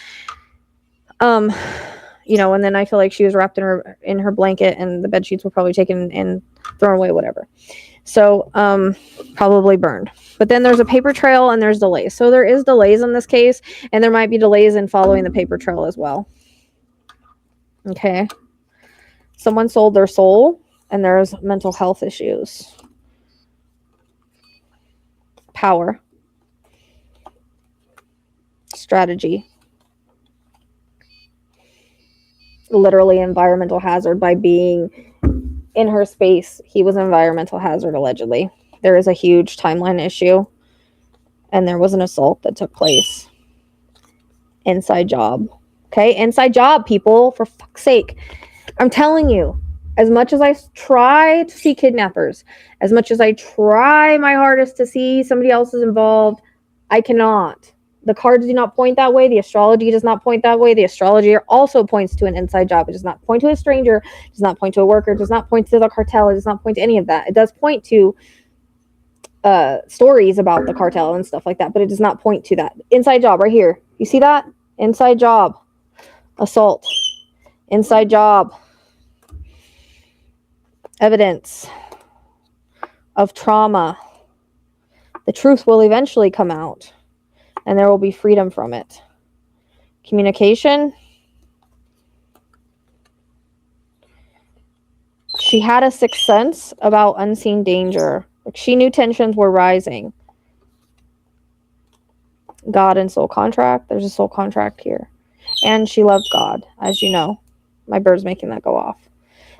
You know, and then I feel like she was wrapped in her blanket and the bed sheets were probably taken and thrown away, whatever. So, probably burned. But then there's a paper trail and there's delays. So there is delays in this case, and there might be delays in following the paper trail as well. Okay. Someone sold their soul, and there's mental health issues. Power. Strategy. Literally environmental hazard by being in her space. He was an environmental hazard, allegedly. There is a huge timeline issue, and there was an assault that took place. Inside job. Okay, inside job, people, for fuck's sake. I'm telling you, as much as I try to see kidnappers, as much as I try my hardest to see somebody else is involved, I cannot. The cards do not point that way. The astrology does not point that way. The astrology also points to an inside job. It does not point to a stranger. It does not point to a worker. It does not point to the cartel. It does not point to any of that. It does point to stories about the cartel and stuff like that, but it does not point to that. Inside job right here. You see that? Inside job. Assault. Inside job. Evidence of trauma. The truth will eventually come out, and there will be freedom from it. Communication. She had a sixth sense about unseen danger. Like, she knew tensions were rising. God and soul contract. There's a soul contract here. And she loved God, as you know. My bird's making that go off.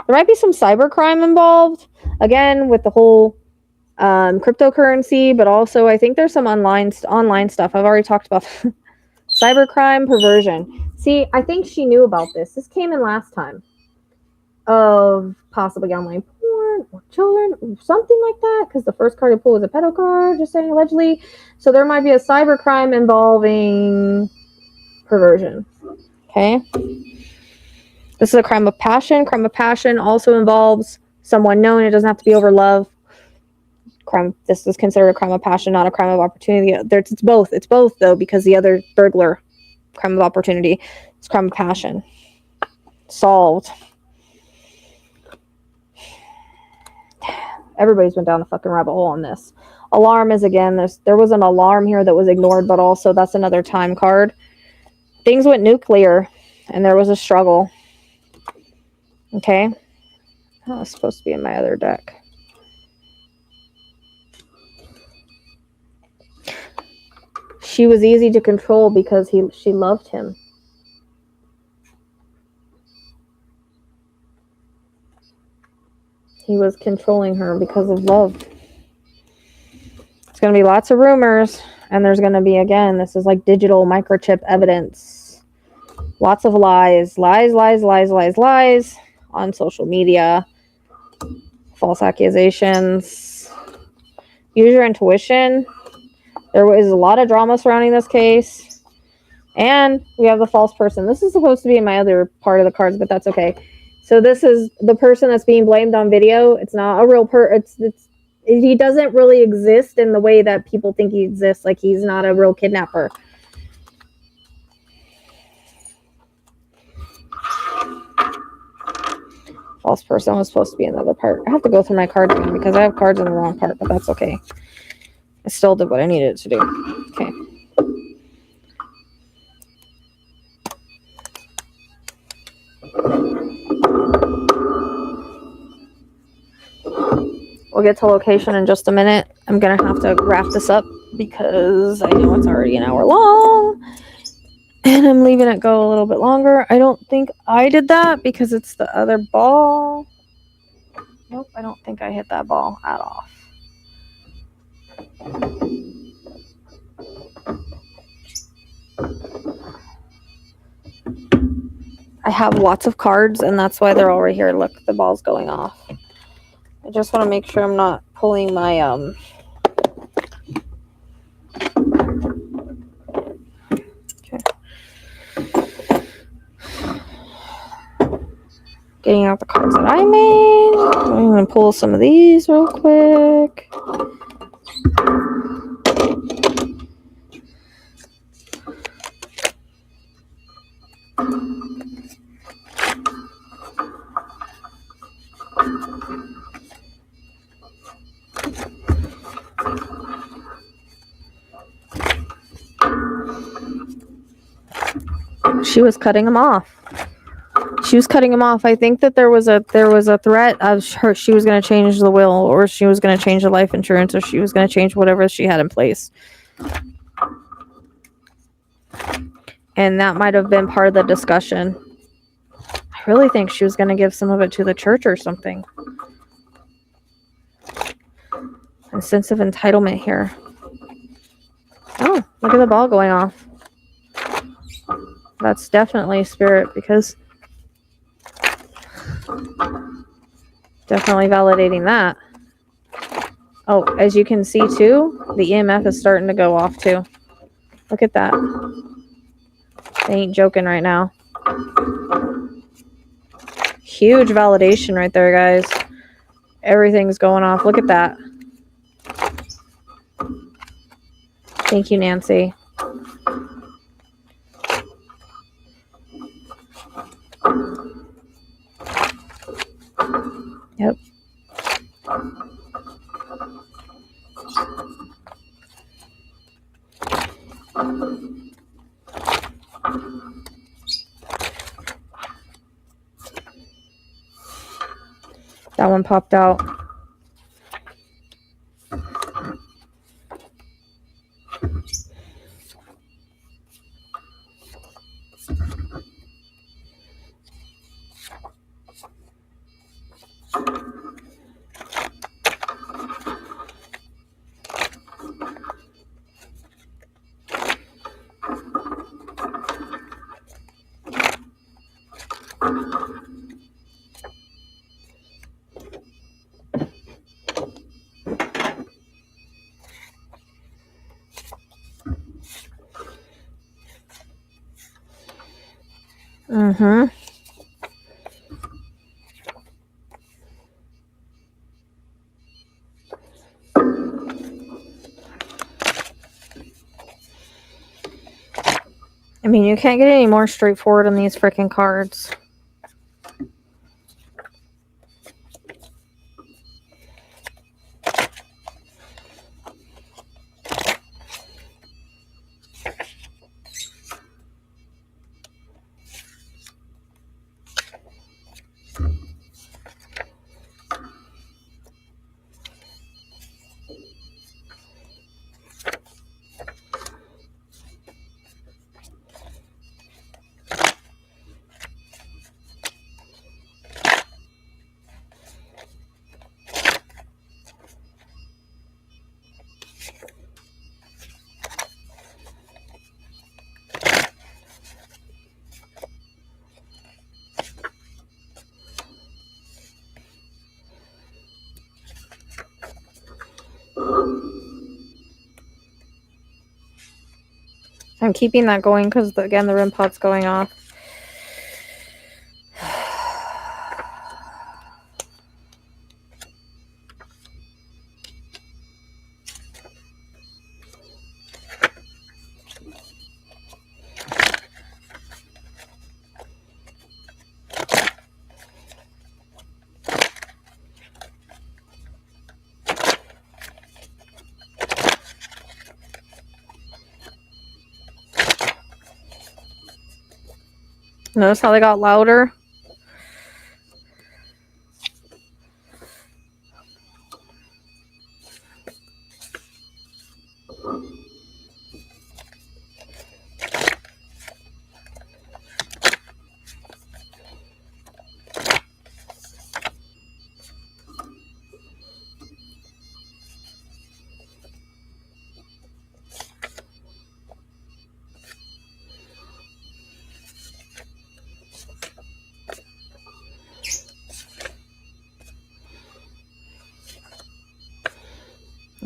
There might be some cybercrime involved. Again, with the whole cryptocurrency, but also I think there's some online stuff. I've already talked about cybercrime, perversion. See, I think she knew about this. This came in last time. Of possibly online porn or children or something like that, because the first card I pulled was a pedo card, just saying allegedly. So there might be a cybercrime involving perversion. Okay. This is a crime of passion. Crime of passion also involves someone known. It doesn't have to be over love. This is considered a crime of passion, not a crime of opportunity. It's both. It's both, though, because the other burglar, crime of opportunity, is crime of passion. Solved. Everybody's went down the fucking rabbit hole on this. Alarm is, again, there was an alarm here that was ignored, but also that's another time card. Things went nuclear, and there was a struggle. Okay? That was supposed to be in my other deck. She was easy to control because she loved him. He was controlling her because of love. It's going to be lots of rumors. And there's going to be, again, this is like digital microchip evidence. Lots of lies. Lies on social media. False accusations. Use your intuition. There was a lot of drama surrounding this case. And we have the false person. This is supposed to be in my other part of the cards, but that's okay. So this is the person that's being blamed on video. It's not a real he doesn't really exist in the way that people think he exists. Like, he's not a real kidnapper. False person was supposed to be another part. I have to go through my cards again because I have cards in the wrong part, but that's okay. I still did what I needed to do. Okay. We'll get to location in just a minute. I'm going to have to wrap this up because I know it's already an hour long. And I'm leaving it go a little bit longer. I don't think I did that because it's the other ball. Nope, I don't think I hit that ball at all. I have lots of cards, and that's why they're all right here. Look, the ball's going off. I just want to make sure I'm not pulling my okay. Getting out the cards that I made. I'm going to pull some of these real quick. She was cutting him off. She was cutting him off. I think that there was a threat of her. She was going to change the will, or she was going to change the life insurance, or she was going to change whatever she had in place. And that might have been part of the discussion. I really think she was going to give some of it to the church or something. A sense of entitlement here. Oh, look at the ball going off. That's definitely spirit, because definitely validating that. Oh, as you can see too, the EMF is starting to go off too. Look at that. They ain't joking right now. Huge validation right there, guys. Everything's going off. Look at that. Thank you, Nancy. Yep. That one popped out. Mm-hmm. I mean, you can't get any more straightforward on these freaking cards. I'm keeping that going because, again, the REM pod's going off. Notice how they got louder?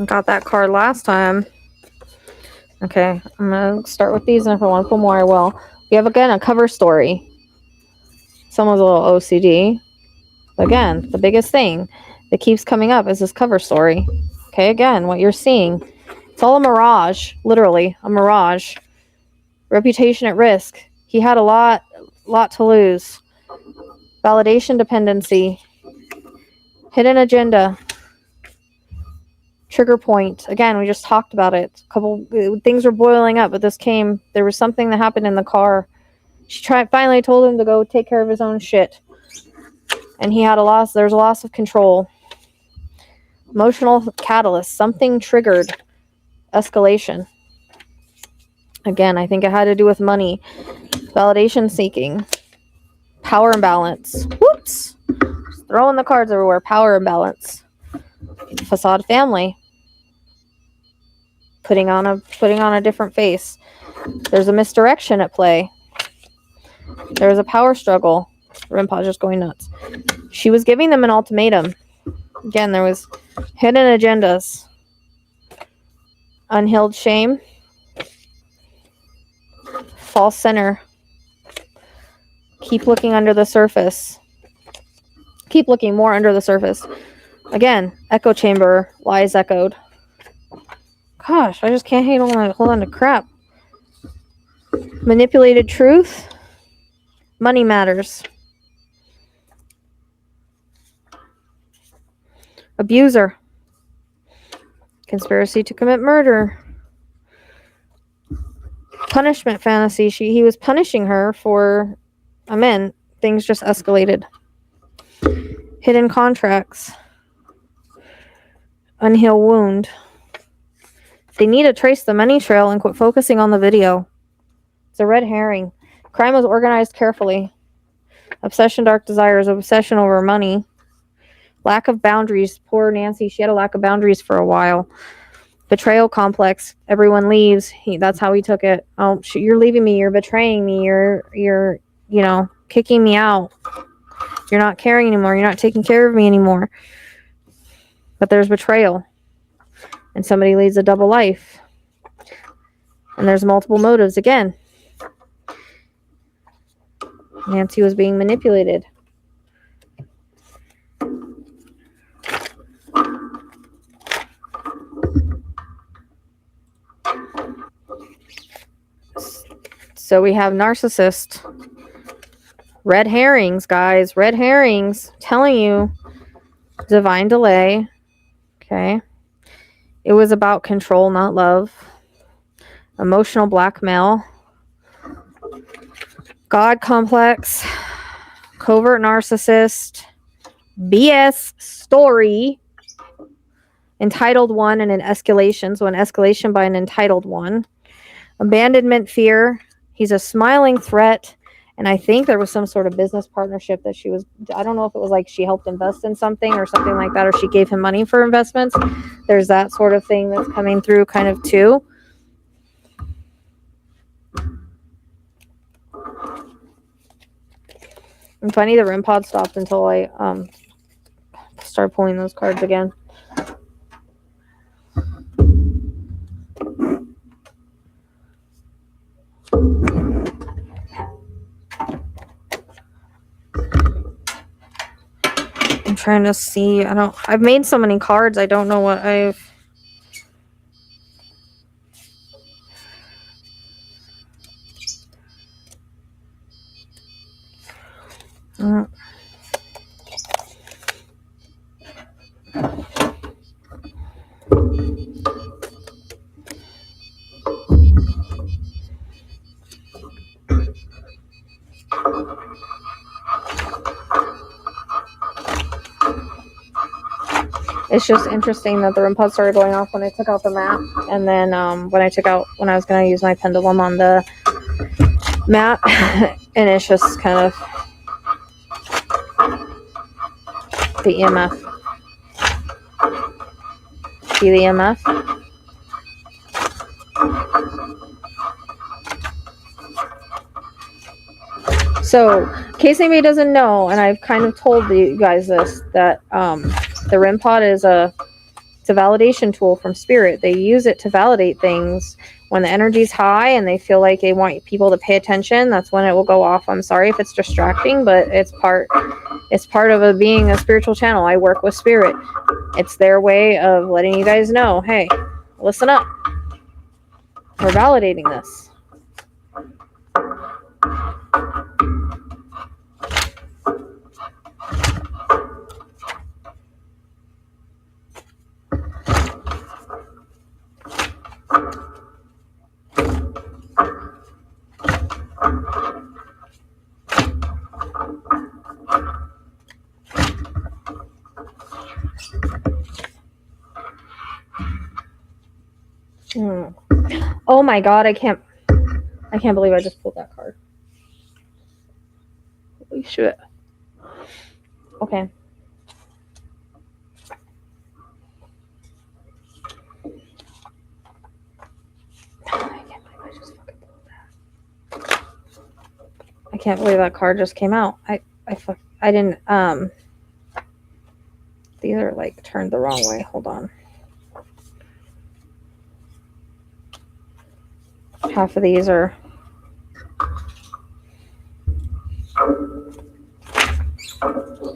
Got that card last time. Okay, I'm going to start with these, and if I want to pull more, I will. We have, again, a cover story. Someone's a little OCD. Again, the biggest thing that keeps coming up is this cover story. Okay, again, what you're seeing. It's all a mirage, literally, a mirage. Reputation at risk. He had a lot to lose. Validation dependency. Hidden agenda. Trigger point. Again, we just talked about it. A couple things were boiling up, but there was something that happened in the car She finally told him to go take care of his own shit. And he had there's a loss of control. Emotional catalyst. Something triggered escalation. Again, I think it had to do with money. Validation seeking. Power imbalance. Whoops. Just throwing the cards everywhere. Power imbalance. Facade family. Putting on a different face. There's a misdirection at play. There was a power struggle. Rinpoche just going nuts. She was giving them an ultimatum. Again, there was hidden agendas. Unhealed shame. False center. Keep looking under the surface. Keep looking more under the surface. Again, echo chamber. Lies echoed. Gosh, I just can't hold on to crap. Manipulated truth. Money matters. Abuser. Conspiracy to commit murder. Punishment fantasy. He was punishing her for men. Things just escalated. Hidden contracts. Unhealed wound. They need to trace the money trail and quit focusing on the video. It's a red herring. Crime was organized carefully. Obsession, dark desires, obsession over money. Lack of boundaries. Poor Nancy, she had a lack of boundaries for a while. Betrayal complex. Everyone leaves. That's how he took it. Oh, you're leaving me. You're betraying me. You're kicking me out. You're not caring anymore. You're not taking care of me anymore. But there's betrayal. And somebody leads a double life. And there's multiple motives again. Nancy was being manipulated. So we have narcissist. Red herrings, guys. Red herrings. I'm telling you. Divine delay. Okay. It was about control, not love. Emotional blackmail. God complex. Covert narcissist. BS story. Entitled one and an escalation. So an escalation by an entitled one. Abandonment fear. He's a smiling threat. And I think there was some sort of business partnership that she was, I don't know if it was like she helped invest in something or something like that, or she gave him money for investments. There's that sort of thing that's coming through kind of too. And funny, the REM pod stopped until I started pulling those cards again. I'm trying to see. I've made so many cards. I don't know what I've. It's just interesting that the REM pod started going off when I took out the mat, and then when I was going to use my pendulum on the mat, and it's just kind of the EMF. See the EMF? So, in case anybody doesn't know, and I've kind of told you guys this, that the REM pod it's a validation tool from spirit. They use it to validate things. When the energy's high and they feel like they want people to pay attention, that's when it will go off. I'm sorry if it's distracting, but it's part of being a spiritual channel. I work with spirit. It's their way of letting you guys know, hey, listen up. We're validating this. Oh my god, I can't believe I just pulled that card. Holy shit. Okay. I can't believe that card just came out. I didn't, these are like turned the wrong way. Hold on. Half of these are.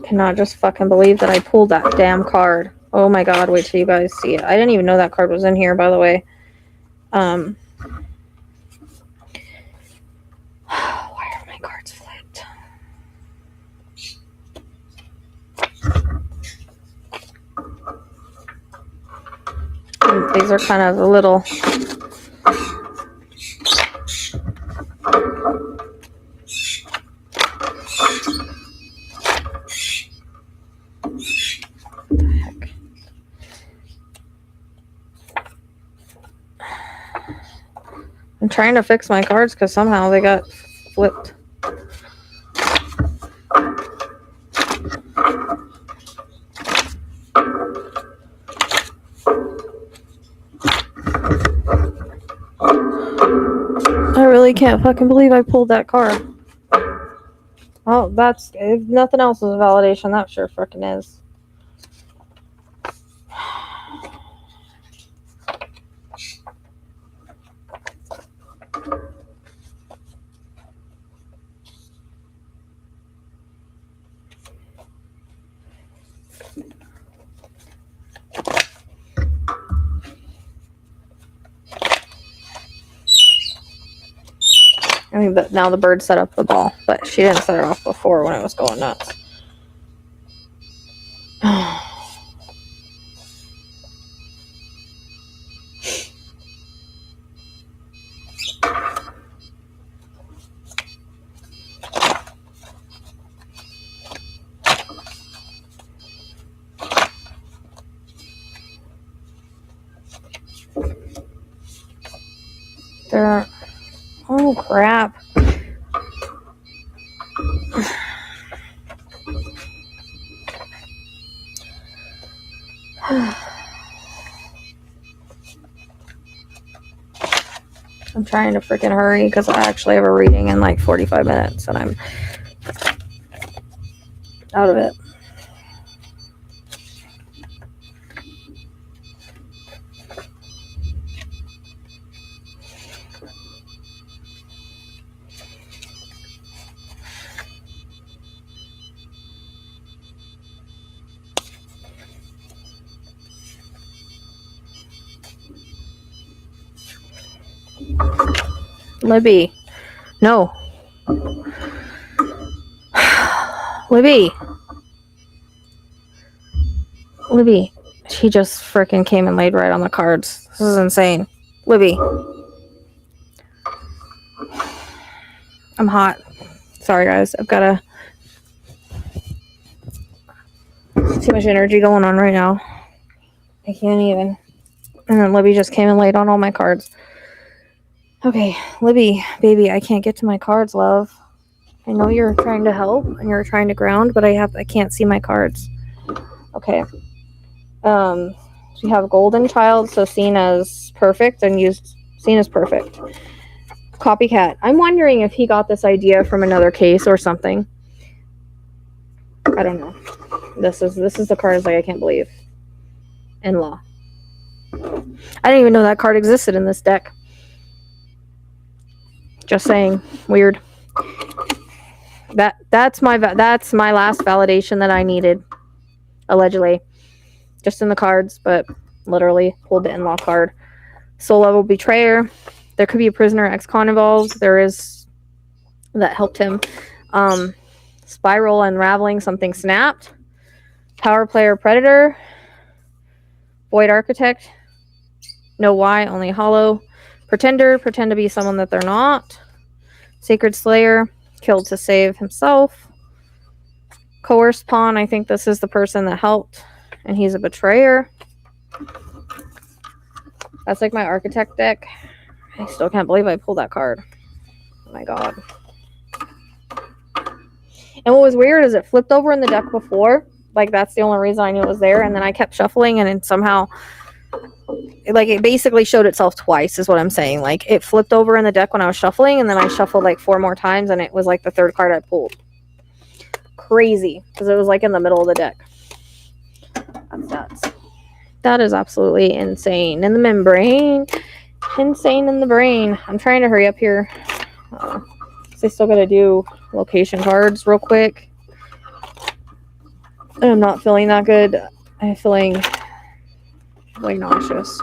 Cannot just fucking believe that I pulled that damn card. Oh my god, wait till you guys see it. I didn't even know that card was in here, by the way. Why are my cards flipped? These are kind of a little. What the heck? I'm trying to fix my cards because somehow they got flipped. I really can't fucking believe I pulled that card. Oh, that's, if nothing else is a validation, that sure frickin' is. I mean, but now the bird set up the ball, but she didn't set it off before when it was going nuts. There. Oh crap. I'm trying to freaking hurry because I actually have a reading in like 45 minutes and I'm out of it. Libby. No. Libby. Libby. She just freaking came and laid right on the cards. This is insane. Libby. I'm hot. Sorry, guys. I've got too much energy going on right now. I can't even. And then Libby just came and laid on all my cards. Okay, Libby, baby, I can't get to my cards, love. I know you're trying to help and you're trying to ground, but I can't see my cards. Okay. So you have Golden Child, so seen as perfect and seen as perfect. Copycat. I'm wondering if he got this idea from another case or something. I don't know. This is the card is like I can't believe. In-law. I didn't even know that card existed in this deck. Just saying. Weird. That's my last validation that I needed. Allegedly. Just in the cards, but literally pulled the in-law card. Soul level betrayer. There could be a prisoner ex-con involved. There is that helped him. Spiral unraveling, something snapped. Power player predator. Void architect. No why, only hollow. Pretender, pretend to be someone that they're not. Sacred slayer, killed to save himself. Coerced pawn, I think this is the person that helped, and he's a betrayer. That's like my architect deck. I still can't believe I pulled that card. Oh my god. And what was weird is it flipped over in the deck before. Like, that's the only reason I knew it was there. And then I kept shuffling, and then somehow, like, it basically showed itself twice, is what I'm saying. Like, it flipped over in the deck when I was shuffling, and then I shuffled like 4 more times, and it was like the third card I pulled. Crazy, because it was like in the middle of the deck. That's nuts. That is absolutely insane in the membrane. Insane in the brain. I'm trying to hurry up here. I still gotta do location cards real quick. And I'm not feeling that good. I'm feeling like nauseous.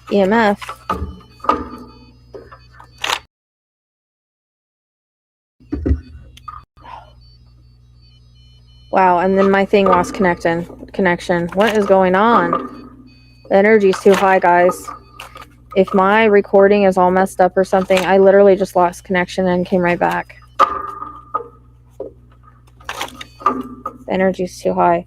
EMF. Wow, and then my thing lost connection. What is going on? The energy's too high, guys. If my recording is all messed up or something, I literally just lost connection and came right back. The energy's too high.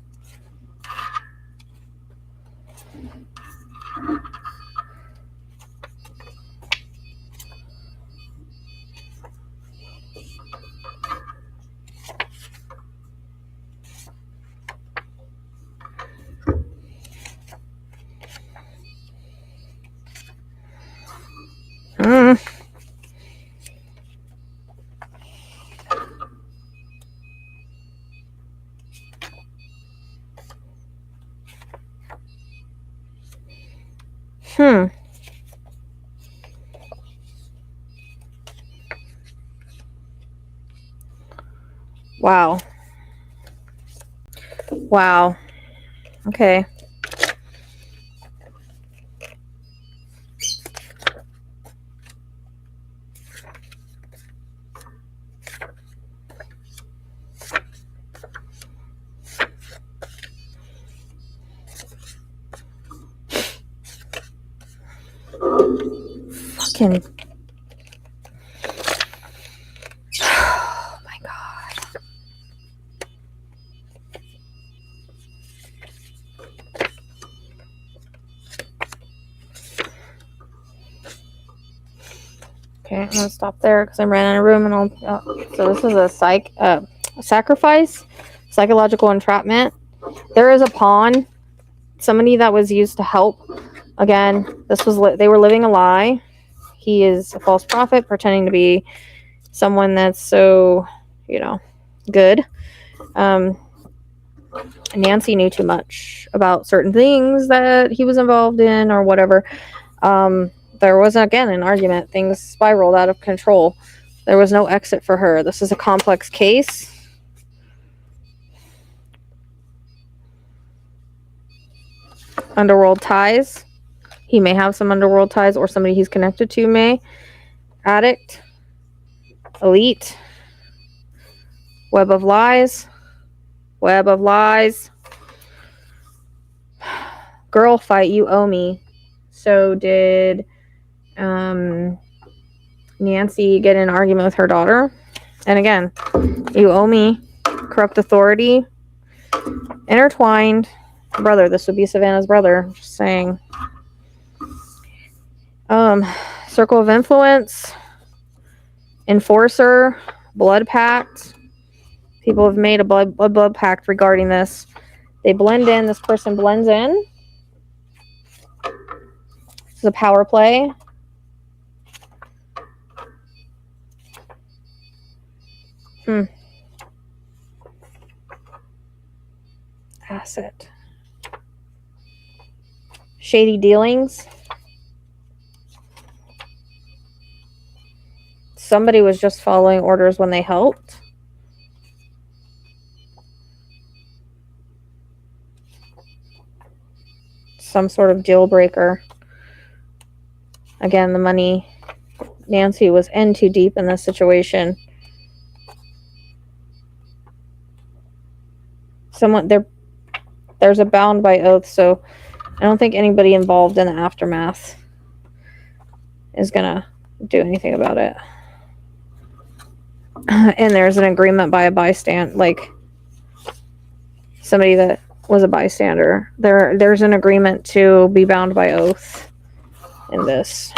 Wow. Wow. Okay. Fucking. Oh my god. Okay, I'm gonna stop there because I ran out of room, and I'll. So this is a sacrifice, psychological entrapment. There is a pawn, somebody that was used to help. Again, they were living a lie. He is a false prophet, pretending to be someone that's so, good. Nancy knew too much about certain things that he was involved in or whatever. There was, again, an argument. Things spiraled out of control. There was no exit for her. This is a complex case. Underworld ties. He may have some underworld ties, or somebody he's connected to may. Addict. Elite. Web of lies. Web of lies. Girl fight, you owe me. So did Nancy get in an argument with her daughter? And again, you owe me. Corrupt authority. Intertwined. Brother. This would be Savannah's brother. Just saying. Circle of influence. Enforcer. Blood pact. People have made a blood pact regarding this. They blend in. This person blends in. This is a power play. Asset. Shady dealings. Somebody was just following orders when they helped. Some sort of deal breaker. Again, the money, Nancy was in too deep in this situation. There's a bound by oath, so I don't think anybody involved in the aftermath is gonna do anything about it. And there's an agreement by a bystander, like somebody that was a bystander. There's an agreement to be bound by oath in this.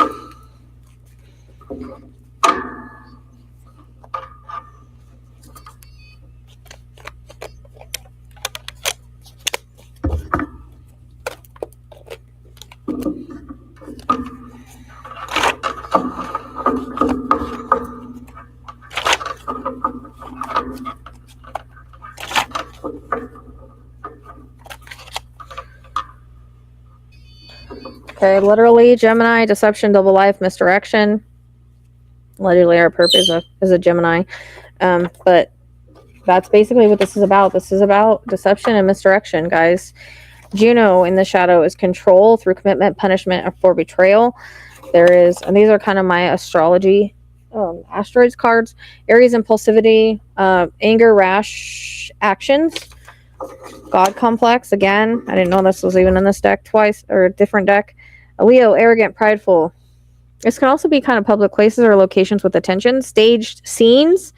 Okay, literally Gemini, deception, double life, misdirection. Literally our purpose is a Gemini. But that's basically what this is about. This is about deception and misdirection, guys. Juno in the shadow is control through commitment, punishment, or for betrayal. And these are kind of my astrology asteroids cards. Aries, impulsivity, anger, rash actions. God complex, again. I didn't know this was even in this deck twice, or a different deck. Leo, arrogant, prideful. This can also be kind of public places or locations with attention. Staged scenes,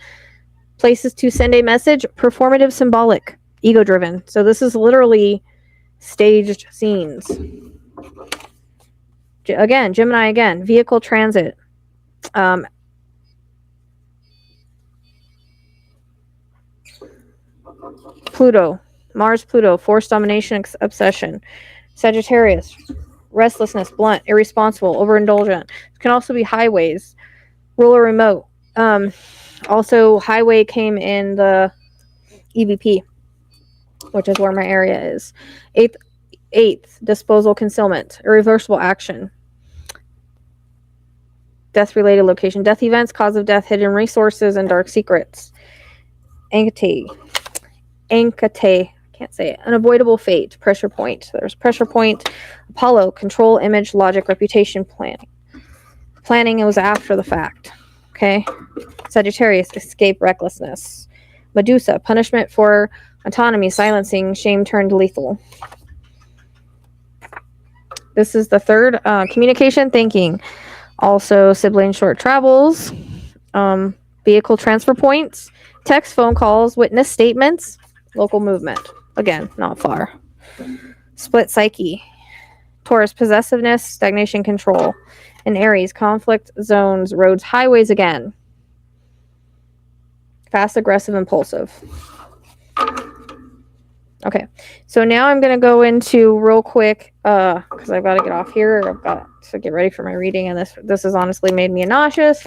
places to send a message. Performative, symbolic, ego-driven. So this is literally staged scenes. Again, Gemini again. Vehicle transit. Pluto. Mars, Pluto. Forced domination, obsession. Sagittarius. Restlessness, blunt, irresponsible, overindulgent. It can also be highways. Rural, remote. Also, highway came in the EVP, which is where my area is. Eighth, disposal, concealment, irreversible action. Death-related location. Death events, cause of death, hidden resources, and dark secrets. Ankate. Can't say it. Unavoidable fate. Pressure point. There's pressure point. Apollo. Control, image, logic, reputation, planning. Planning, it was after the fact. Okay. Sagittarius. Escape, recklessness. Medusa. Punishment for autonomy, silencing, shame turned lethal. This is the third. Communication, thinking. Also, sibling short travels. Vehicle transfer points. Text, phone calls, witness statements. Local movement. Again, not far. Split psyche. Taurus, possessiveness, stagnation, control. And Aries, conflict zones, roads, highways again. Fast, aggressive, impulsive. Okay, so now I'm going to go into real quick, because I've got to get off here. I've got to get ready for my reading, and this has honestly made me nauseous.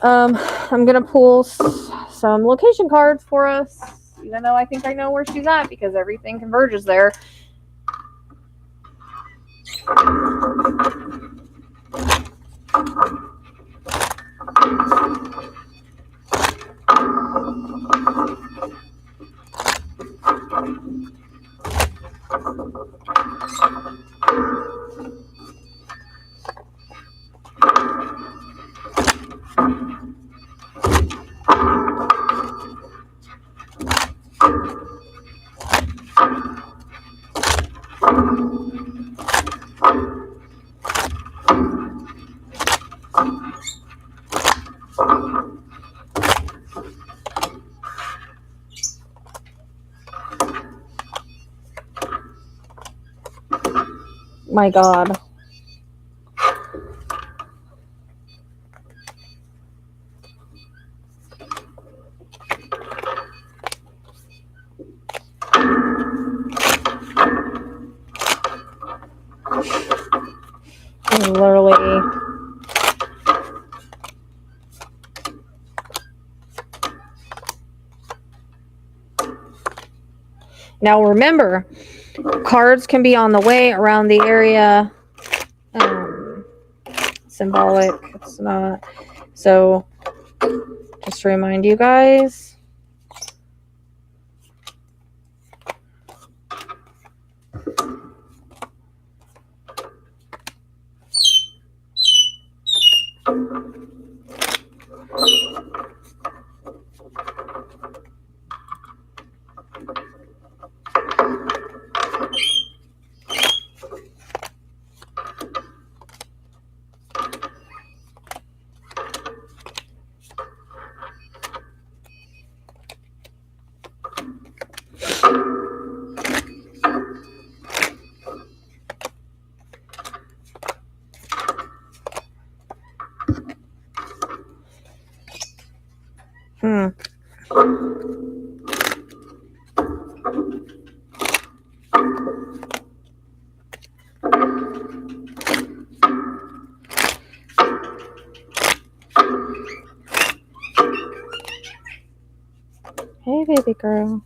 I'm going to pull some location cards for us, even though I think I know where she's at, because everything converges there. My God. Literally. Now remember, cards can be on the way, around the area. Symbolic. It's not. So, just to remind you guys. Hey, baby girl.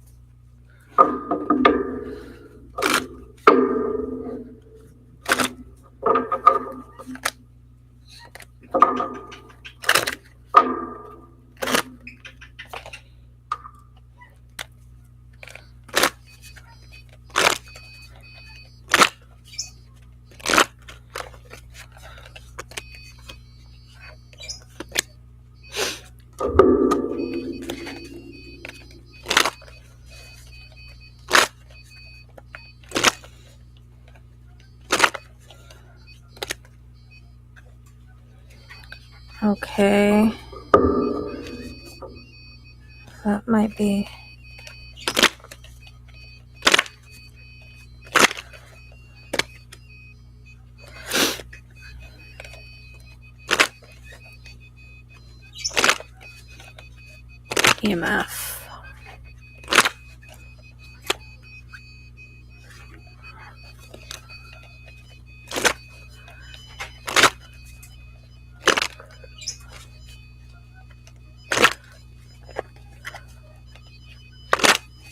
Okay. That might be. EMF.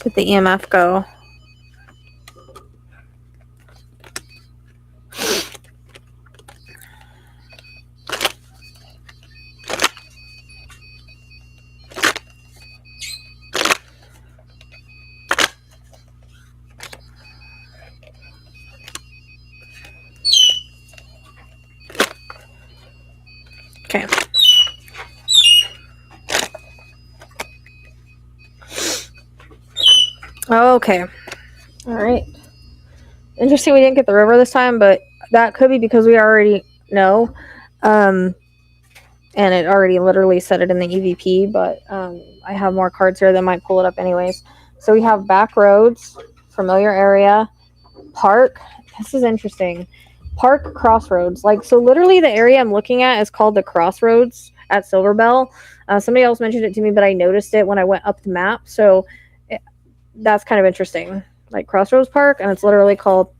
Did the EMF go? Okay. Okay. All right. Interesting we didn't get the river this time, but that could be because we already know. And it already literally said it in the EVP, but I have more cards here that might pull it up anyways. So we have back roads, familiar area, park. This is interesting. Park crossroads. Like, so literally the area I'm looking at is called the crossroads at Silverbell. Somebody else mentioned it to me, but I noticed it when I went up the map. So that's kind of interesting. Like Crossroads Park, and it's literally called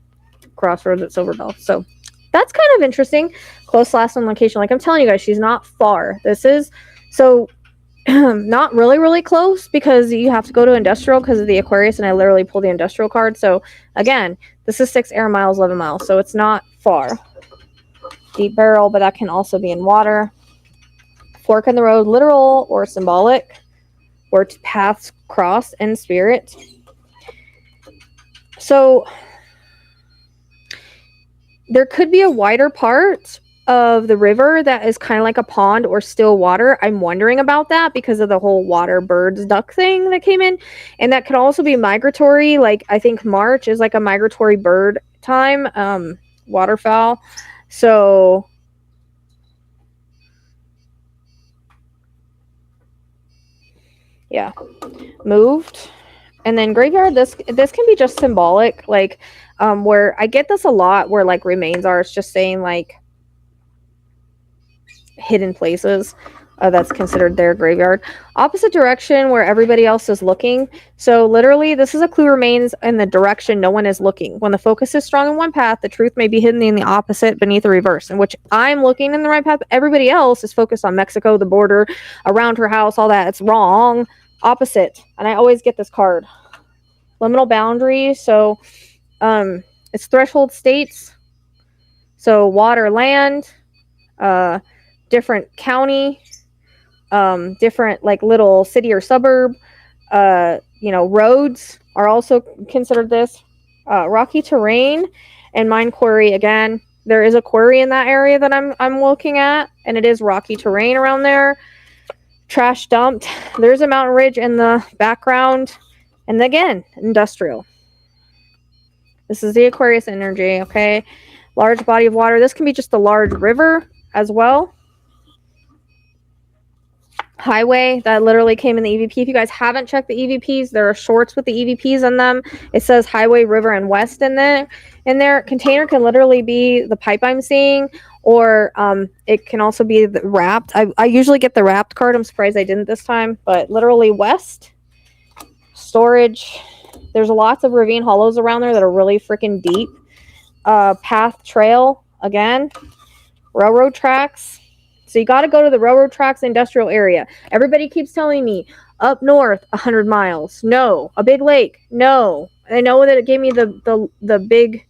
Crossroads at Silverbell. So that's kind of interesting. Close last one location. Like I'm telling you guys, she's not far. This is so not really close because you have to go to industrial because of the Aquarius, and I literally pulled the industrial card. So again, this is 6 air miles, 11 miles, so it's not far. Deep barrel, but that can also be in water. Fork in the road, literal or symbolic, where paths cross in spirit. So there could be a wider part of the river that is kind of like a pond or still water. I'm wondering about that because of the whole water birds duck thing that came in, and that could also be migratory. Like I think March is like a migratory bird time, waterfowl. So yeah, moved. And then graveyard, this can be just symbolic, like where I get this a lot where like remains are, it's just saying like hidden places. That's considered their graveyard. Opposite direction where everybody else is looking. So literally this is a clue, remains in the direction no one is looking. When the focus is strong in one path, the truth may be hidden in the opposite beneath the reverse, in which I'm looking in the right path. Everybody else is focused on Mexico, the border, around her house, all that. It's wrong. Opposite. And I always get this card. Liminal boundaries. So it's threshold states. So water, land, different county, different like little city or suburb, roads are also considered this. Rocky terrain and mine quarry, again, there is a quarry in that area that I'm looking at, and it is rocky terrain around there. Trash dumped. There's a mountain ridge in the background, and again, industrial. This is the Aquarius energy, okay? Large body of water. This can be just a large river as well. Highway that literally came in the EVP. If you guys haven't checked the EVPs, there are shorts with the EVPs in them. It says highway, river, and west in there. And their container can literally be the pipe I'm seeing, or it can also be the wrapped. I usually get the wrapped card. I'm surprised I didn't this time, but literally west storage. There's lots of ravine hollows around there that are really freaking deep. Path trail again, railroad tracks. So you got to go to the railroad tracks industrial area. Everybody keeps telling me up north 100 miles. No. A big lake. No. I know that it gave me the big,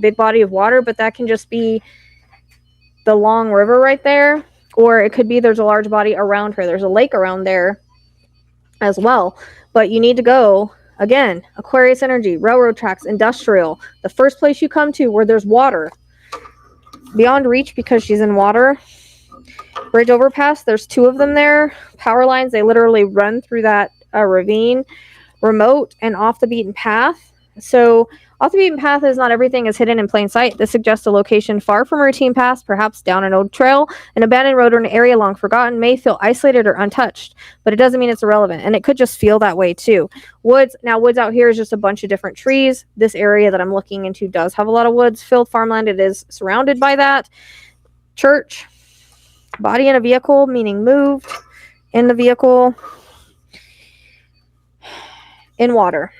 big body of water, but that can just be the long river right there, or it could be there's a large body around her. There's a lake around there as well, but you need to go again, Aquarius energy, railroad tracks, industrial, the first place you come to where there's water. Beyond reach because she's in water. Bridge overpass, there's 2 of them there. Power lines, they literally run through that ravine. Remote and off the beaten path. So off the beaten path is not everything is hidden in plain sight. This suggests a location far from routine paths, perhaps down an old trail. An abandoned road or an area long forgotten may feel isolated or untouched, but it doesn't mean it's irrelevant. And it could just feel that way too. Woods, now woods out here is just a bunch of different trees. This area that I'm looking into does have a lot of woods. Filled farmland, it is surrounded by that. Church, body in a vehicle, meaning moved in the vehicle. In water.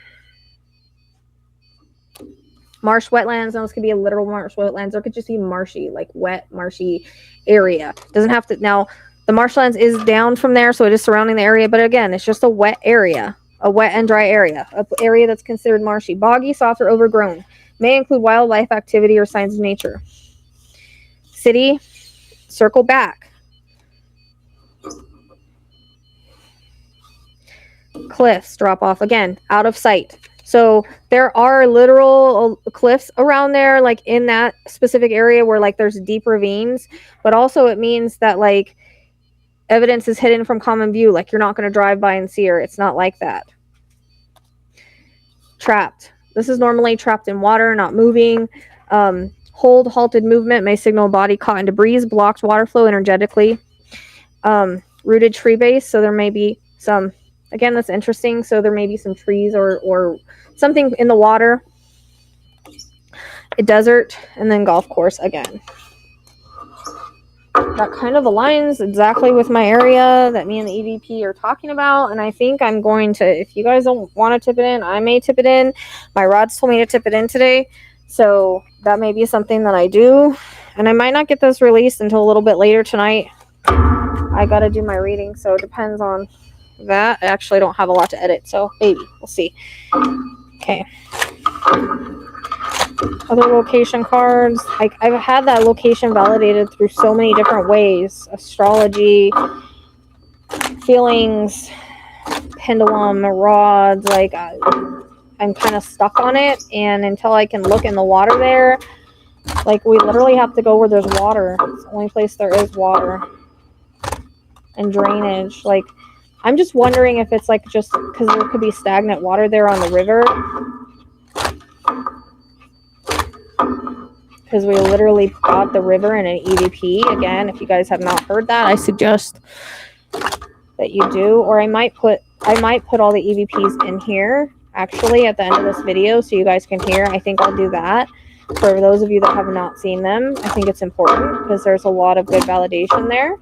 Marsh wetlands. Those could be a literal marsh wetlands, or it could just be marshy, like wet, marshy area. Doesn't have to. Now, the marshlands is down from there, so it is surrounding the area. But again, it's just a wet area, a wet and dry area, an area that's considered marshy. Boggy, soft, or overgrown. May include wildlife activity or signs of nature. City, circle back. Cliffs, drop off. Again, out of sight. So there are literal cliffs around there, like in that specific area where like there's deep ravines, but also it means that like evidence is hidden from common view. Like you're not going to drive by and see her. It's not like that. Trapped. This is normally trapped in water, not moving. Halted movement may signal a body caught in debris, blocked water flow energetically. Rooted tree base. So there may be some, again, that's interesting. So there may be some trees or something in the water. A desert, and then golf course again. That kind of aligns exactly with my area that me and the EVP are talking about. And I think I'm going to, if you guys don't want to tip it in, I may tip it in. My rods told me to tip it in today. So that may be something that I do. And I might not get this released until a little bit later tonight. I got to do my reading. So it depends on that. I actually don't have a lot to edit. So maybe. We'll see. Okay. Other location cards. I've had that location validated through so many different ways. Astrology, feelings, pendulum, rods. Like I'm kind of stuck on it. And until I can look in the water there, like we literally have to go where there's water. It's the only place there is water. And drainage. Like I'm just wondering if it's like just because there could be stagnant water there on the river. Because we literally got the river in an EVP. Again, if you guys have not heard that, I suggest that you do. Or I might put all the EVPs in here actually at the end of this video so you guys can hear. I think I'll do that for those of you that have not seen them. I think it's important because there's a lot of good validation there.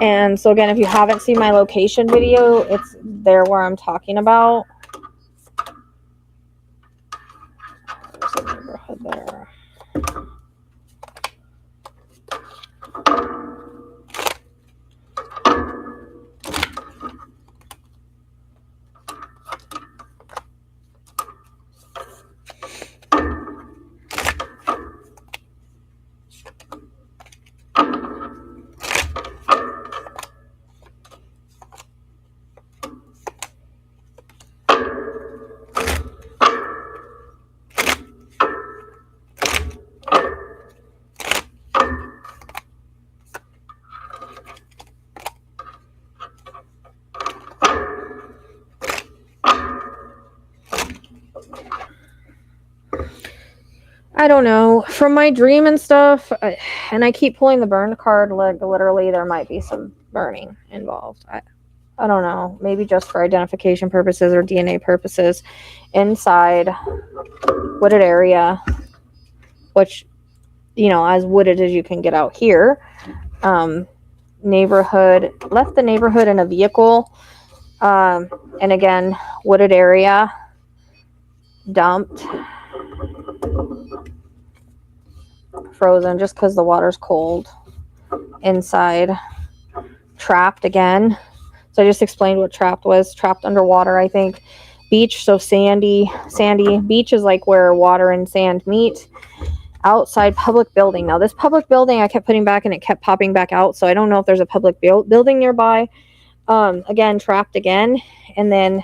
And so again, if you haven't seen my location video, it's there where I'm talking about. There's a neighborhood there. I don't know. From my dream and stuff, and I keep pulling the burned card, like literally there might be some burning involved. I don't know. Maybe just for identification purposes or DNA purposes. Inside wooded area, which, you know, as wooded as you can get out here. Neighborhood, left the neighborhood in a vehicle. And again, wooded area, dumped, frozen just because the water's cold. Inside, trapped again. So I just explained what trapped was. Trapped underwater, I think. Beach, so sandy. Beach is like where water and sand meet. Outside public building. Now this public building I kept putting back and it kept popping back out, so I don't know if there's a public building nearby. Again, trapped again. And then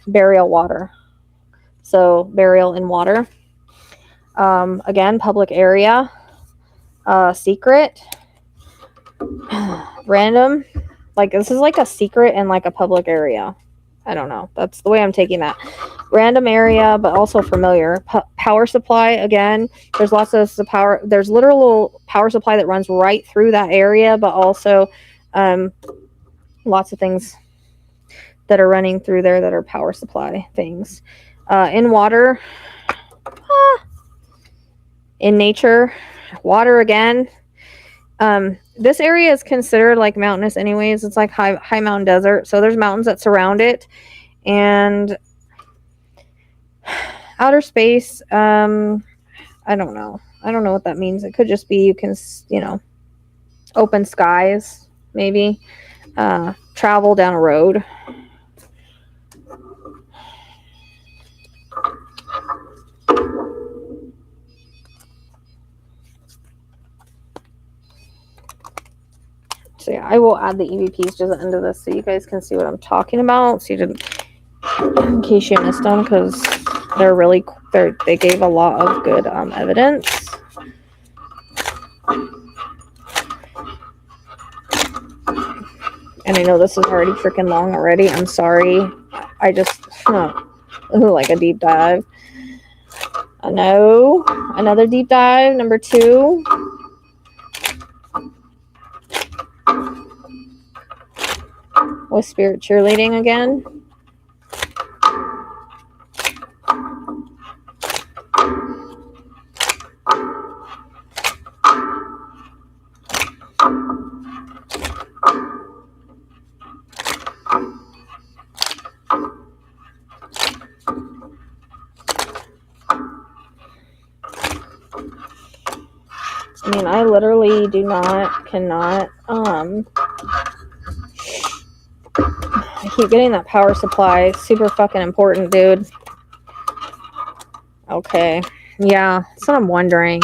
burial water. So burial in water. Again, public area. Secret. Random. Like this is like a secret in like a public area. I don't know. That's the way I'm taking that. Random area, but also familiar. Power supply, again. There's lots of power. There's literal power supply that runs right through that area, but also lots of things that are running through there that are power supply things. In water. In nature. Water again. This area is considered like mountainous anyways. It's like high mountain desert. So there's mountains that surround it. And outer space, I don't know. I don't know what that means. It could just be you can, you know, open skies, maybe. Travel down a road. So yeah, I will add the EVPs to the end of this so you guys can see what I'm talking about. So you didn't, in case you missed them, because they gave a lot of good evidence. And I know this is already freaking long already. I'm sorry. I just like a deep dive. I know. Another deep dive, number 2. With spirit cheerleading again. I mean, I literally cannot, I keep getting that power supply. Super fucking important, dude. Okay. Yeah, that's what I'm wondering.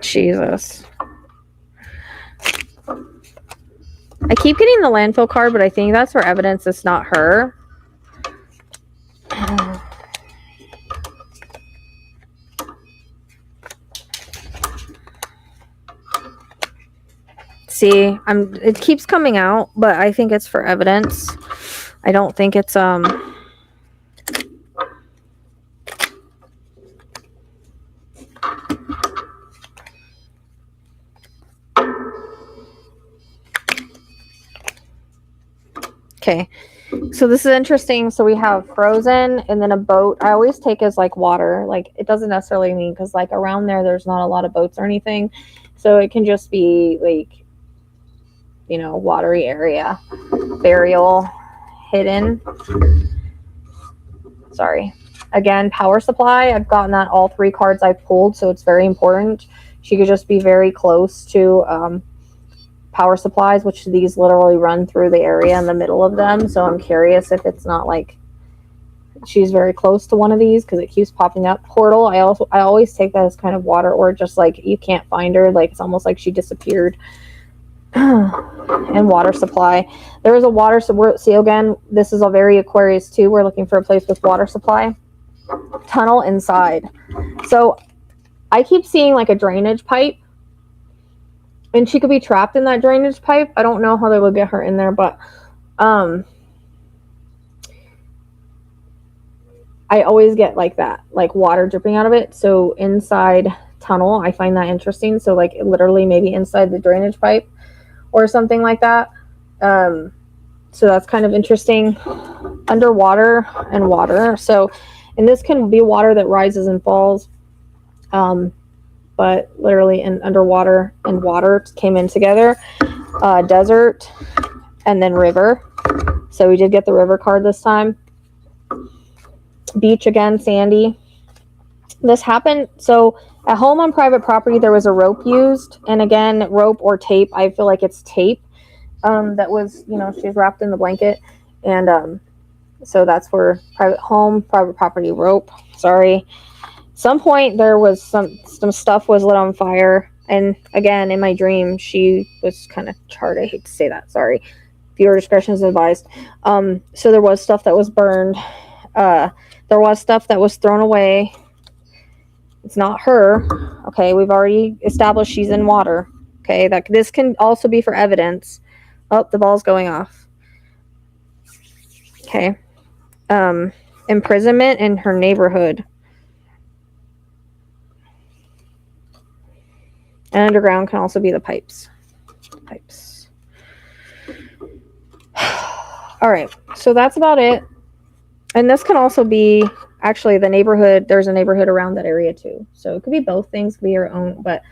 Jesus. I keep getting the landfill card, but I think that's for evidence it's not her. See, it keeps coming out, but I think it's for evidence. I don't think it's okay. So this is interesting. So we have frozen and then a boat. I always take as like water. Like it doesn't necessarily mean, because like around there's not a lot of boats or anything. So it can just be like, you know, watery area. Burial, hidden. Sorry. Again, power supply. I've gotten that all 3 cards I pulled, so it's very important. She could just be very close to power supplies, which these literally run through the area in the middle of them. So I'm curious if it's not like she's very close to one of these, because it keeps popping up. Portal. I always take that as kind of water, or just like you can't find her. Like it's almost like she disappeared. And water supply. There is a water. So see, again, this is a very Aquarius too. We're looking for a place with water supply. Tunnel inside. So I keep seeing like a drainage pipe, and she could be trapped in that drainage pipe. I don't know how they would get her in there, but I always get like that, like water dripping out of it. So inside tunnel, I find that interesting. So like literally maybe inside the drainage pipe or something like that. So that's kind of interesting. Underwater and water. So, and this can be water that rises and falls. But literally in underwater and water came in together. Desert and then river. So we did get the river card this time. Beach again, sandy. This happened, so at home on private property there was a rope used, and again, rope or tape, I feel like it's tape, that was, you know, she's wrapped in the blanket, and so that's for private home, private property, rope, sorry. Some point there was some stuff was lit on fire, and again, in my dream, she was kind of charred, I hate to say that, sorry. Viewer discretion is advised. So there was stuff that was burned, there was stuff that was thrown away. It's not her. Okay, we've already established she's in water. Okay, that this can also be for evidence. Oh, the ball's going off. Okay. Imprisonment in her neighborhood. And underground can also be the pipes. Pipes. All right, so that's about it. And this can also be actually the neighborhood. There's a neighborhood around that area too. So it could be both things, could be your own, but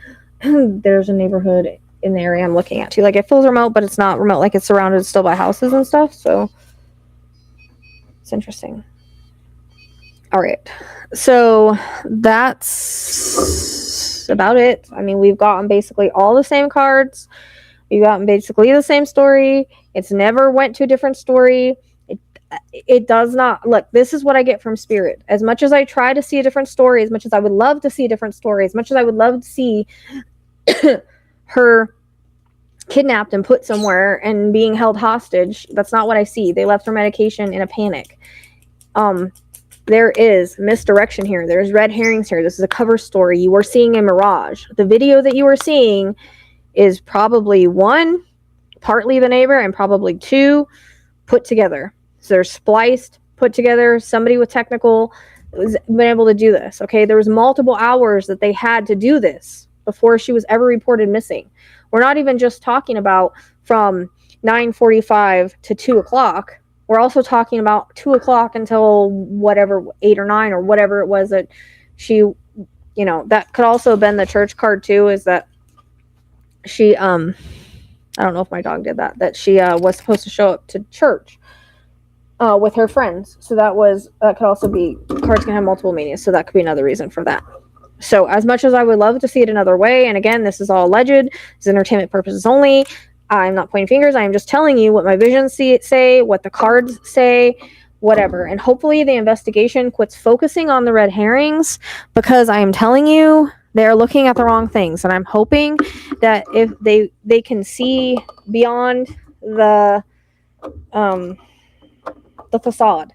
there's a neighborhood in the area I'm looking at too. Like it feels remote, but it's not remote. Like it's surrounded still by houses and stuff. So it's interesting. All right. So that's about it. I mean, we've gotten basically all the same cards. We've gotten basically the same story. It's never went to a different story. It does not. Look, this is what I get from Spirit. As much as I try to see a different story, as much as I would love to see a different story, as much as I would love to see her kidnapped and put somewhere and being held hostage, that's not what I see. They left her medication in a panic. There is misdirection here. There's red herrings here. This is a cover story. You were seeing a mirage. The video that you were seeing is probably one, partly the neighbor, and probably two, put together. So they're spliced, put together. Somebody with technical was been able to do this. Okay, there was multiple hours that they had to do this before she was ever reported missing. We're not even just talking about from 9:45 to 2 o'clock. We're also talking about 2 o'clock until whatever, 8 or 9 or whatever it was that she, you know, that could also have been the church card too, is that she, I don't know if my dog did that she was supposed to show up to church with her friends. So that could also be, cards can have multiple meanings, so that could be another reason for that. So as much as I would love to see it another way, and again, this is all alleged, it's entertainment purposes only, I'm not pointing fingers, I am just telling you what my visions say, what the cards say, whatever. And hopefully the investigation quits focusing on the red herrings, because I am telling you, they're looking at the wrong things. And I'm hoping that if they can see beyond the facade.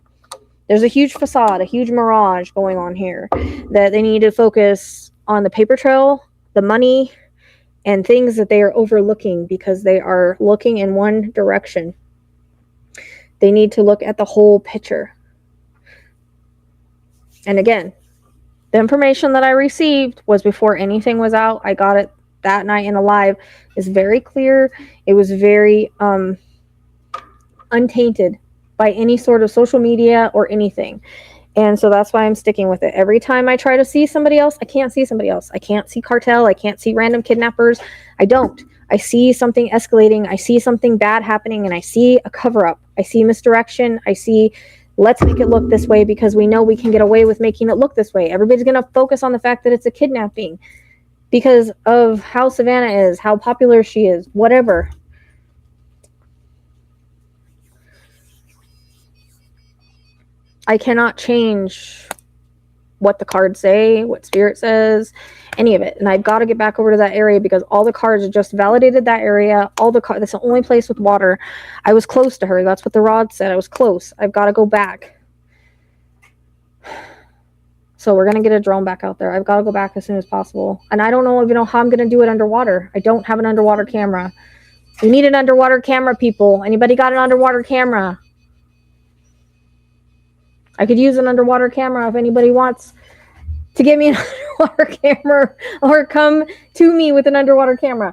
There's a huge facade, a huge mirage going on here, that they need to focus on the paper trail, the money, and things that they are overlooking because they are looking in one direction. They need to look at the whole picture. And again, the information that I received was before anything was out. I got it that night in a live. It's very clear. It was very untainted by any sort of social media or anything. And so that's why I'm sticking with it. Every time I try to see somebody else, I can't see somebody else. I can't see cartel. I can't see random kidnappers. I don't. I see something escalating. I see something bad happening, and I see a cover-up. I see misdirection. I see, let's make it look this way because we know we can get away with making it look this way. Everybody's going to focus on the fact that it's a kidnapping because of how Savannah is, how popular she is, whatever. I cannot change what the cards say, what Spirit says, any of it. And I've got to get back over to that area because all the cards just validated that area. That's the only place with water. I was close to her. That's what the rod said. I was close. I've got to go back. So we're going to get a drone back out there. I've got to go back as soon as possible. And I don't even know how I'm going to do it underwater. I don't have an underwater camera. We need an underwater camera, people. Anybody got an underwater camera? I could use an underwater camera if anybody wants to get me an underwater camera or come to me with an underwater camera.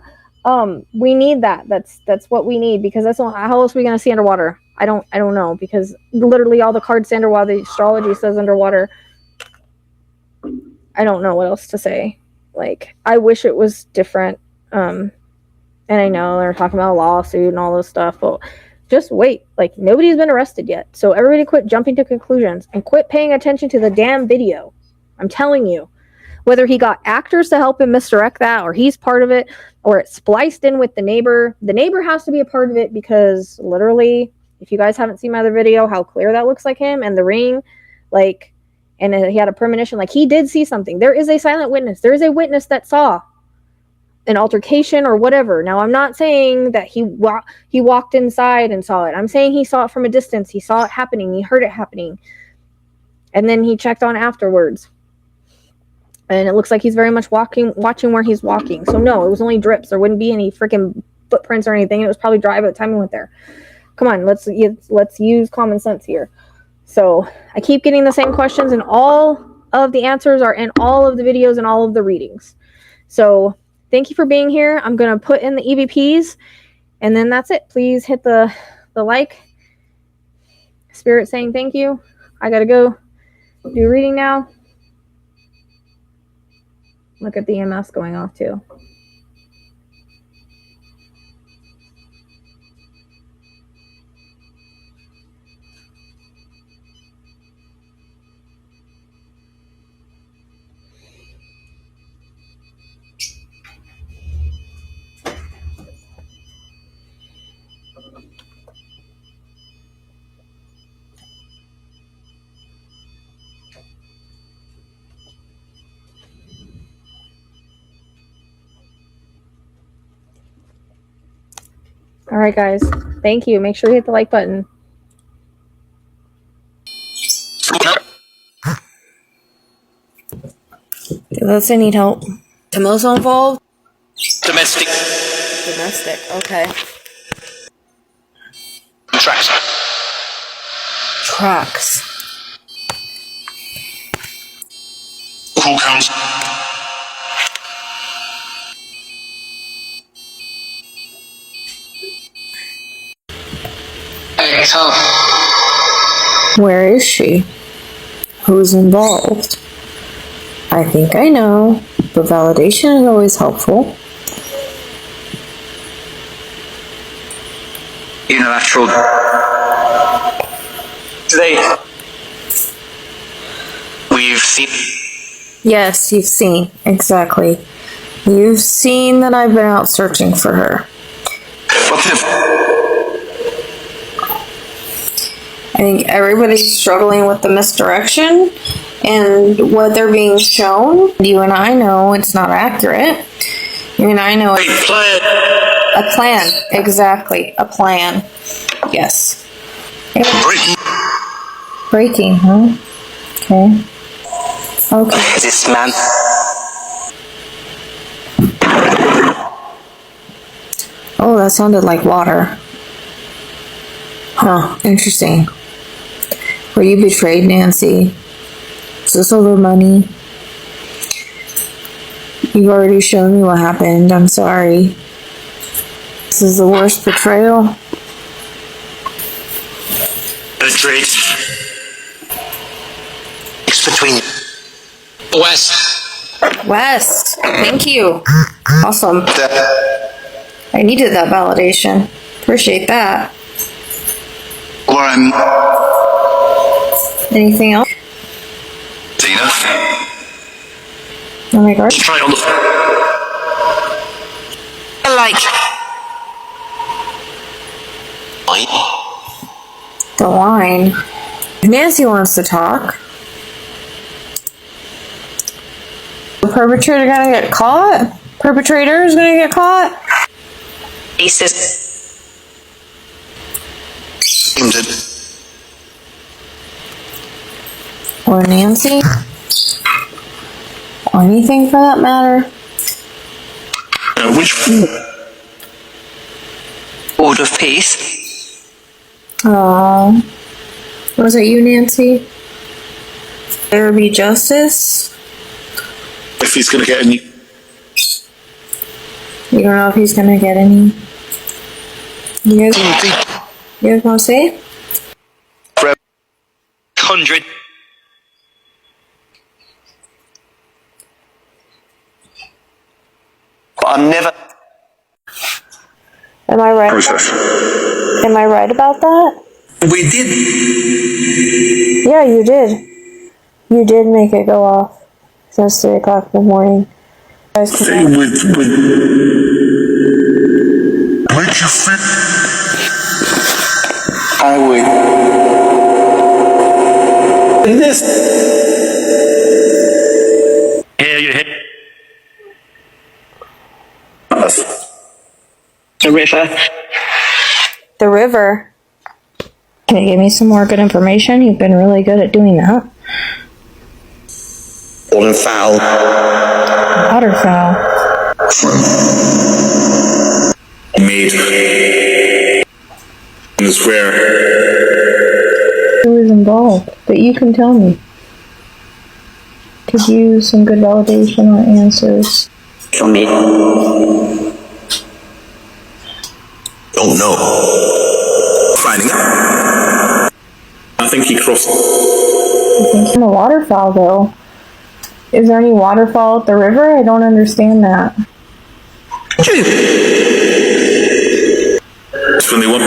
We need that. That's what we need, because that's all, how else are we gonna see underwater? I don't know, because literally all the cards say underwater. The astrology says underwater. I don't know what else to say. Like, I wish it was different. And I know they're talking about a lawsuit and all this stuff, but just wait. Like, nobody's been arrested yet. So everybody quit jumping to conclusions and quit paying attention to the damn video. I'm telling you. Whether he got actors to help him misdirect that, or he's part of it, or it's spliced in with the neighbor has to be a part of it, because literally, if you guys haven't seen my other video, how clear that looks like him, and the ring, like, and he had a premonition, like, he did see something. There is a silent witness. There is a witness that saw an altercation or whatever. Now, I'm not saying that he walked inside and saw it. I'm saying he saw it from a distance. He saw it happening. He heard it happening. And then he checked on afterwards. And it looks like he's very much watching where he's walking. So no, it was only drips. There wouldn't be any freaking footprints or anything. It was probably dry by the time we went there. Come on, let's use common sense here. So I keep getting the same questions, and all of the answers are in all of the videos and all of the readings. So thank you for being here. I'm going to put in the EVPs, and then that's it. Please hit the like. Spirit saying thank you. I got to go do reading now. Look at the EMS going off too. All right, guys. Thank you. Make sure you hit the like button. Does I need help? Camille's involved? Domestic. Domestic, okay. Tracks. Tracks. Full counts. Where is she? Who's involved? I think I know, but validation is always helpful. Unilateral. Today, we've seen. Yes, you've seen. Exactly. You've seen that I've been out searching for her. What's it? I think everybody's struggling with the misdirection and what they're being shown. You and I know it's not accurate. You and I know it's a plan. Exactly. A plan. Yes. Breaking, huh? Okay. Okay. This man. Oh, that sounded like water. Huh. Interesting. Were you betrayed, Nancy? Is this over money? You've already shown me what happened. I'm sorry. This is the worst betrayal. Betrayed. It's between West. West. Thank you. Awesome. I needed that validation. Appreciate that. Lauren. Anything else? Tina. Oh my god. Try on the. The line. Nancy wants to talk. The perpetrator gonna get caught? Perpetrator is gonna get caught? Or Nancy? Or anything for that matter? Which Board of Peace? Oh, was it you, Nancy? There be justice. If he's gonna get any. You don't know if he's gonna get any. You guys want to say it? 100. But I'm never. Am I right? Process. Am I right about that? We did. Yeah, you did. You did make it go off since 3 o'clock in the morning. Thing with. Make you fit. I would. In this. Here you hit. The river. The river. Can you give me some more good information? You've been really good at doing that. Waterfowl. Waterfowl. Made. In the square. Who is involved? But you can tell me. Could use some good validation or answers. For me. Don't know. Finding out. I think he crossed. I think I'm a waterfowl, though. Is there any waterfall at the river? I don't understand that. That's when they want.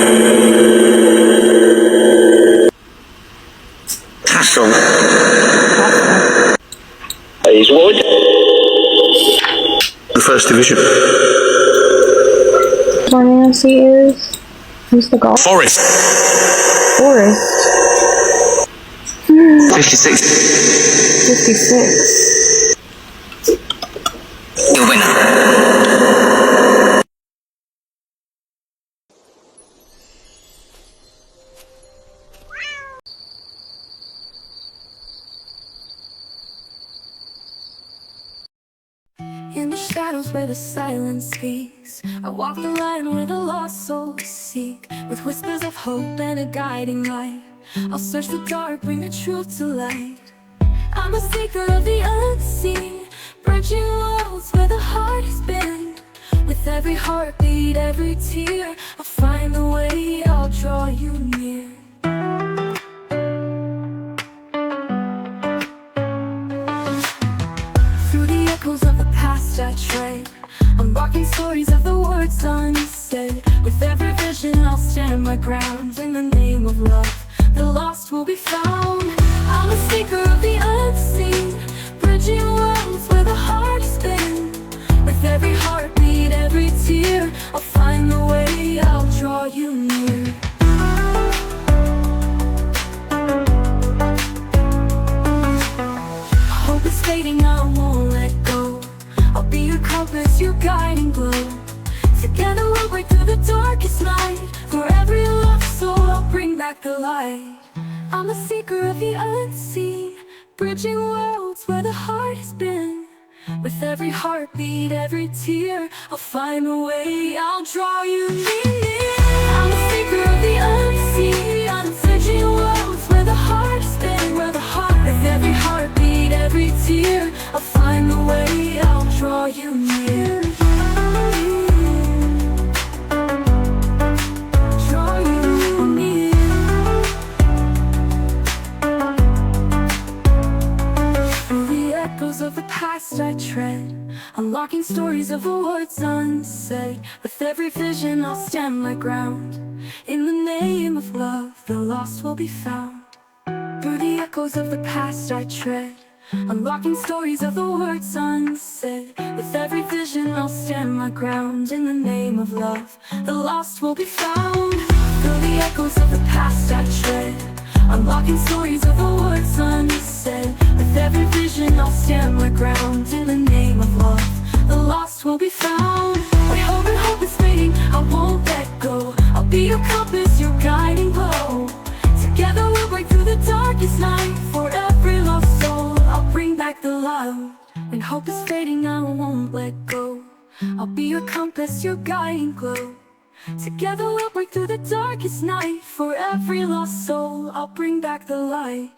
Castle. He's wood. The first division. Where Nancy is? Who's the golf? Forest. Forest. 56. 56. The winner. In the shadows where the silence speaks, I walk the line where the lost souls seek. With whispers of hope and a guiding light, I'll search the dark, bring the truth to light. I'm a seeker of the unseen, bridging worlds where the heart has been. With every heartbeat, every tear, I'll find the way, I'll draw you near. Through the echoes of the past I tread, unlocking stories of the words unsaid. With every vision I'll stand my ground. In the name of love, the lost will be found. I'm a seeker of the unseen, bridging worlds where the heart has been. With every heartbeat, every tear, I'll find the way, I'll draw you near. Hope is fading, I won't let go. I'll be your compass, your guiding glow. Together we'll break through the darkest night. For every lost soul, I'll bring back the light. I'm a seeker of the unseen, bridging worlds where the heart has been. With every heartbeat, every tear, I'll find a way, I'll draw you near. I'm a seeker of the unseen, I'm searching worlds where the heart has been, where the heart. With every heartbeat, every tear, I'll find the way, I'll draw you near. Draw you near. Through the echoes of the past I tread, unlocking stories of the words unsaid. With every vision I'll stand my ground. In the name of love, the lost will be found. Through the echoes of the past I tread, unlocking stories of the words unsaid. With every vision I'll stand my ground. In the name of love, the lost will be found. Through the echoes of the past I tread, unlocking stories of the words unsaid. With every vision I'll stand my ground. In the name of love, the lost will be found. When hope is fading, I won't let go. I'll be your compass, your guiding glow. Together we'll break through the darkest night. For every lost soul, I'll bring back the light. When hope is fading, I won't let go. I'll be your compass, your guiding glow. Together we'll break through the darkest night. For every lost soul, I'll bring back the light.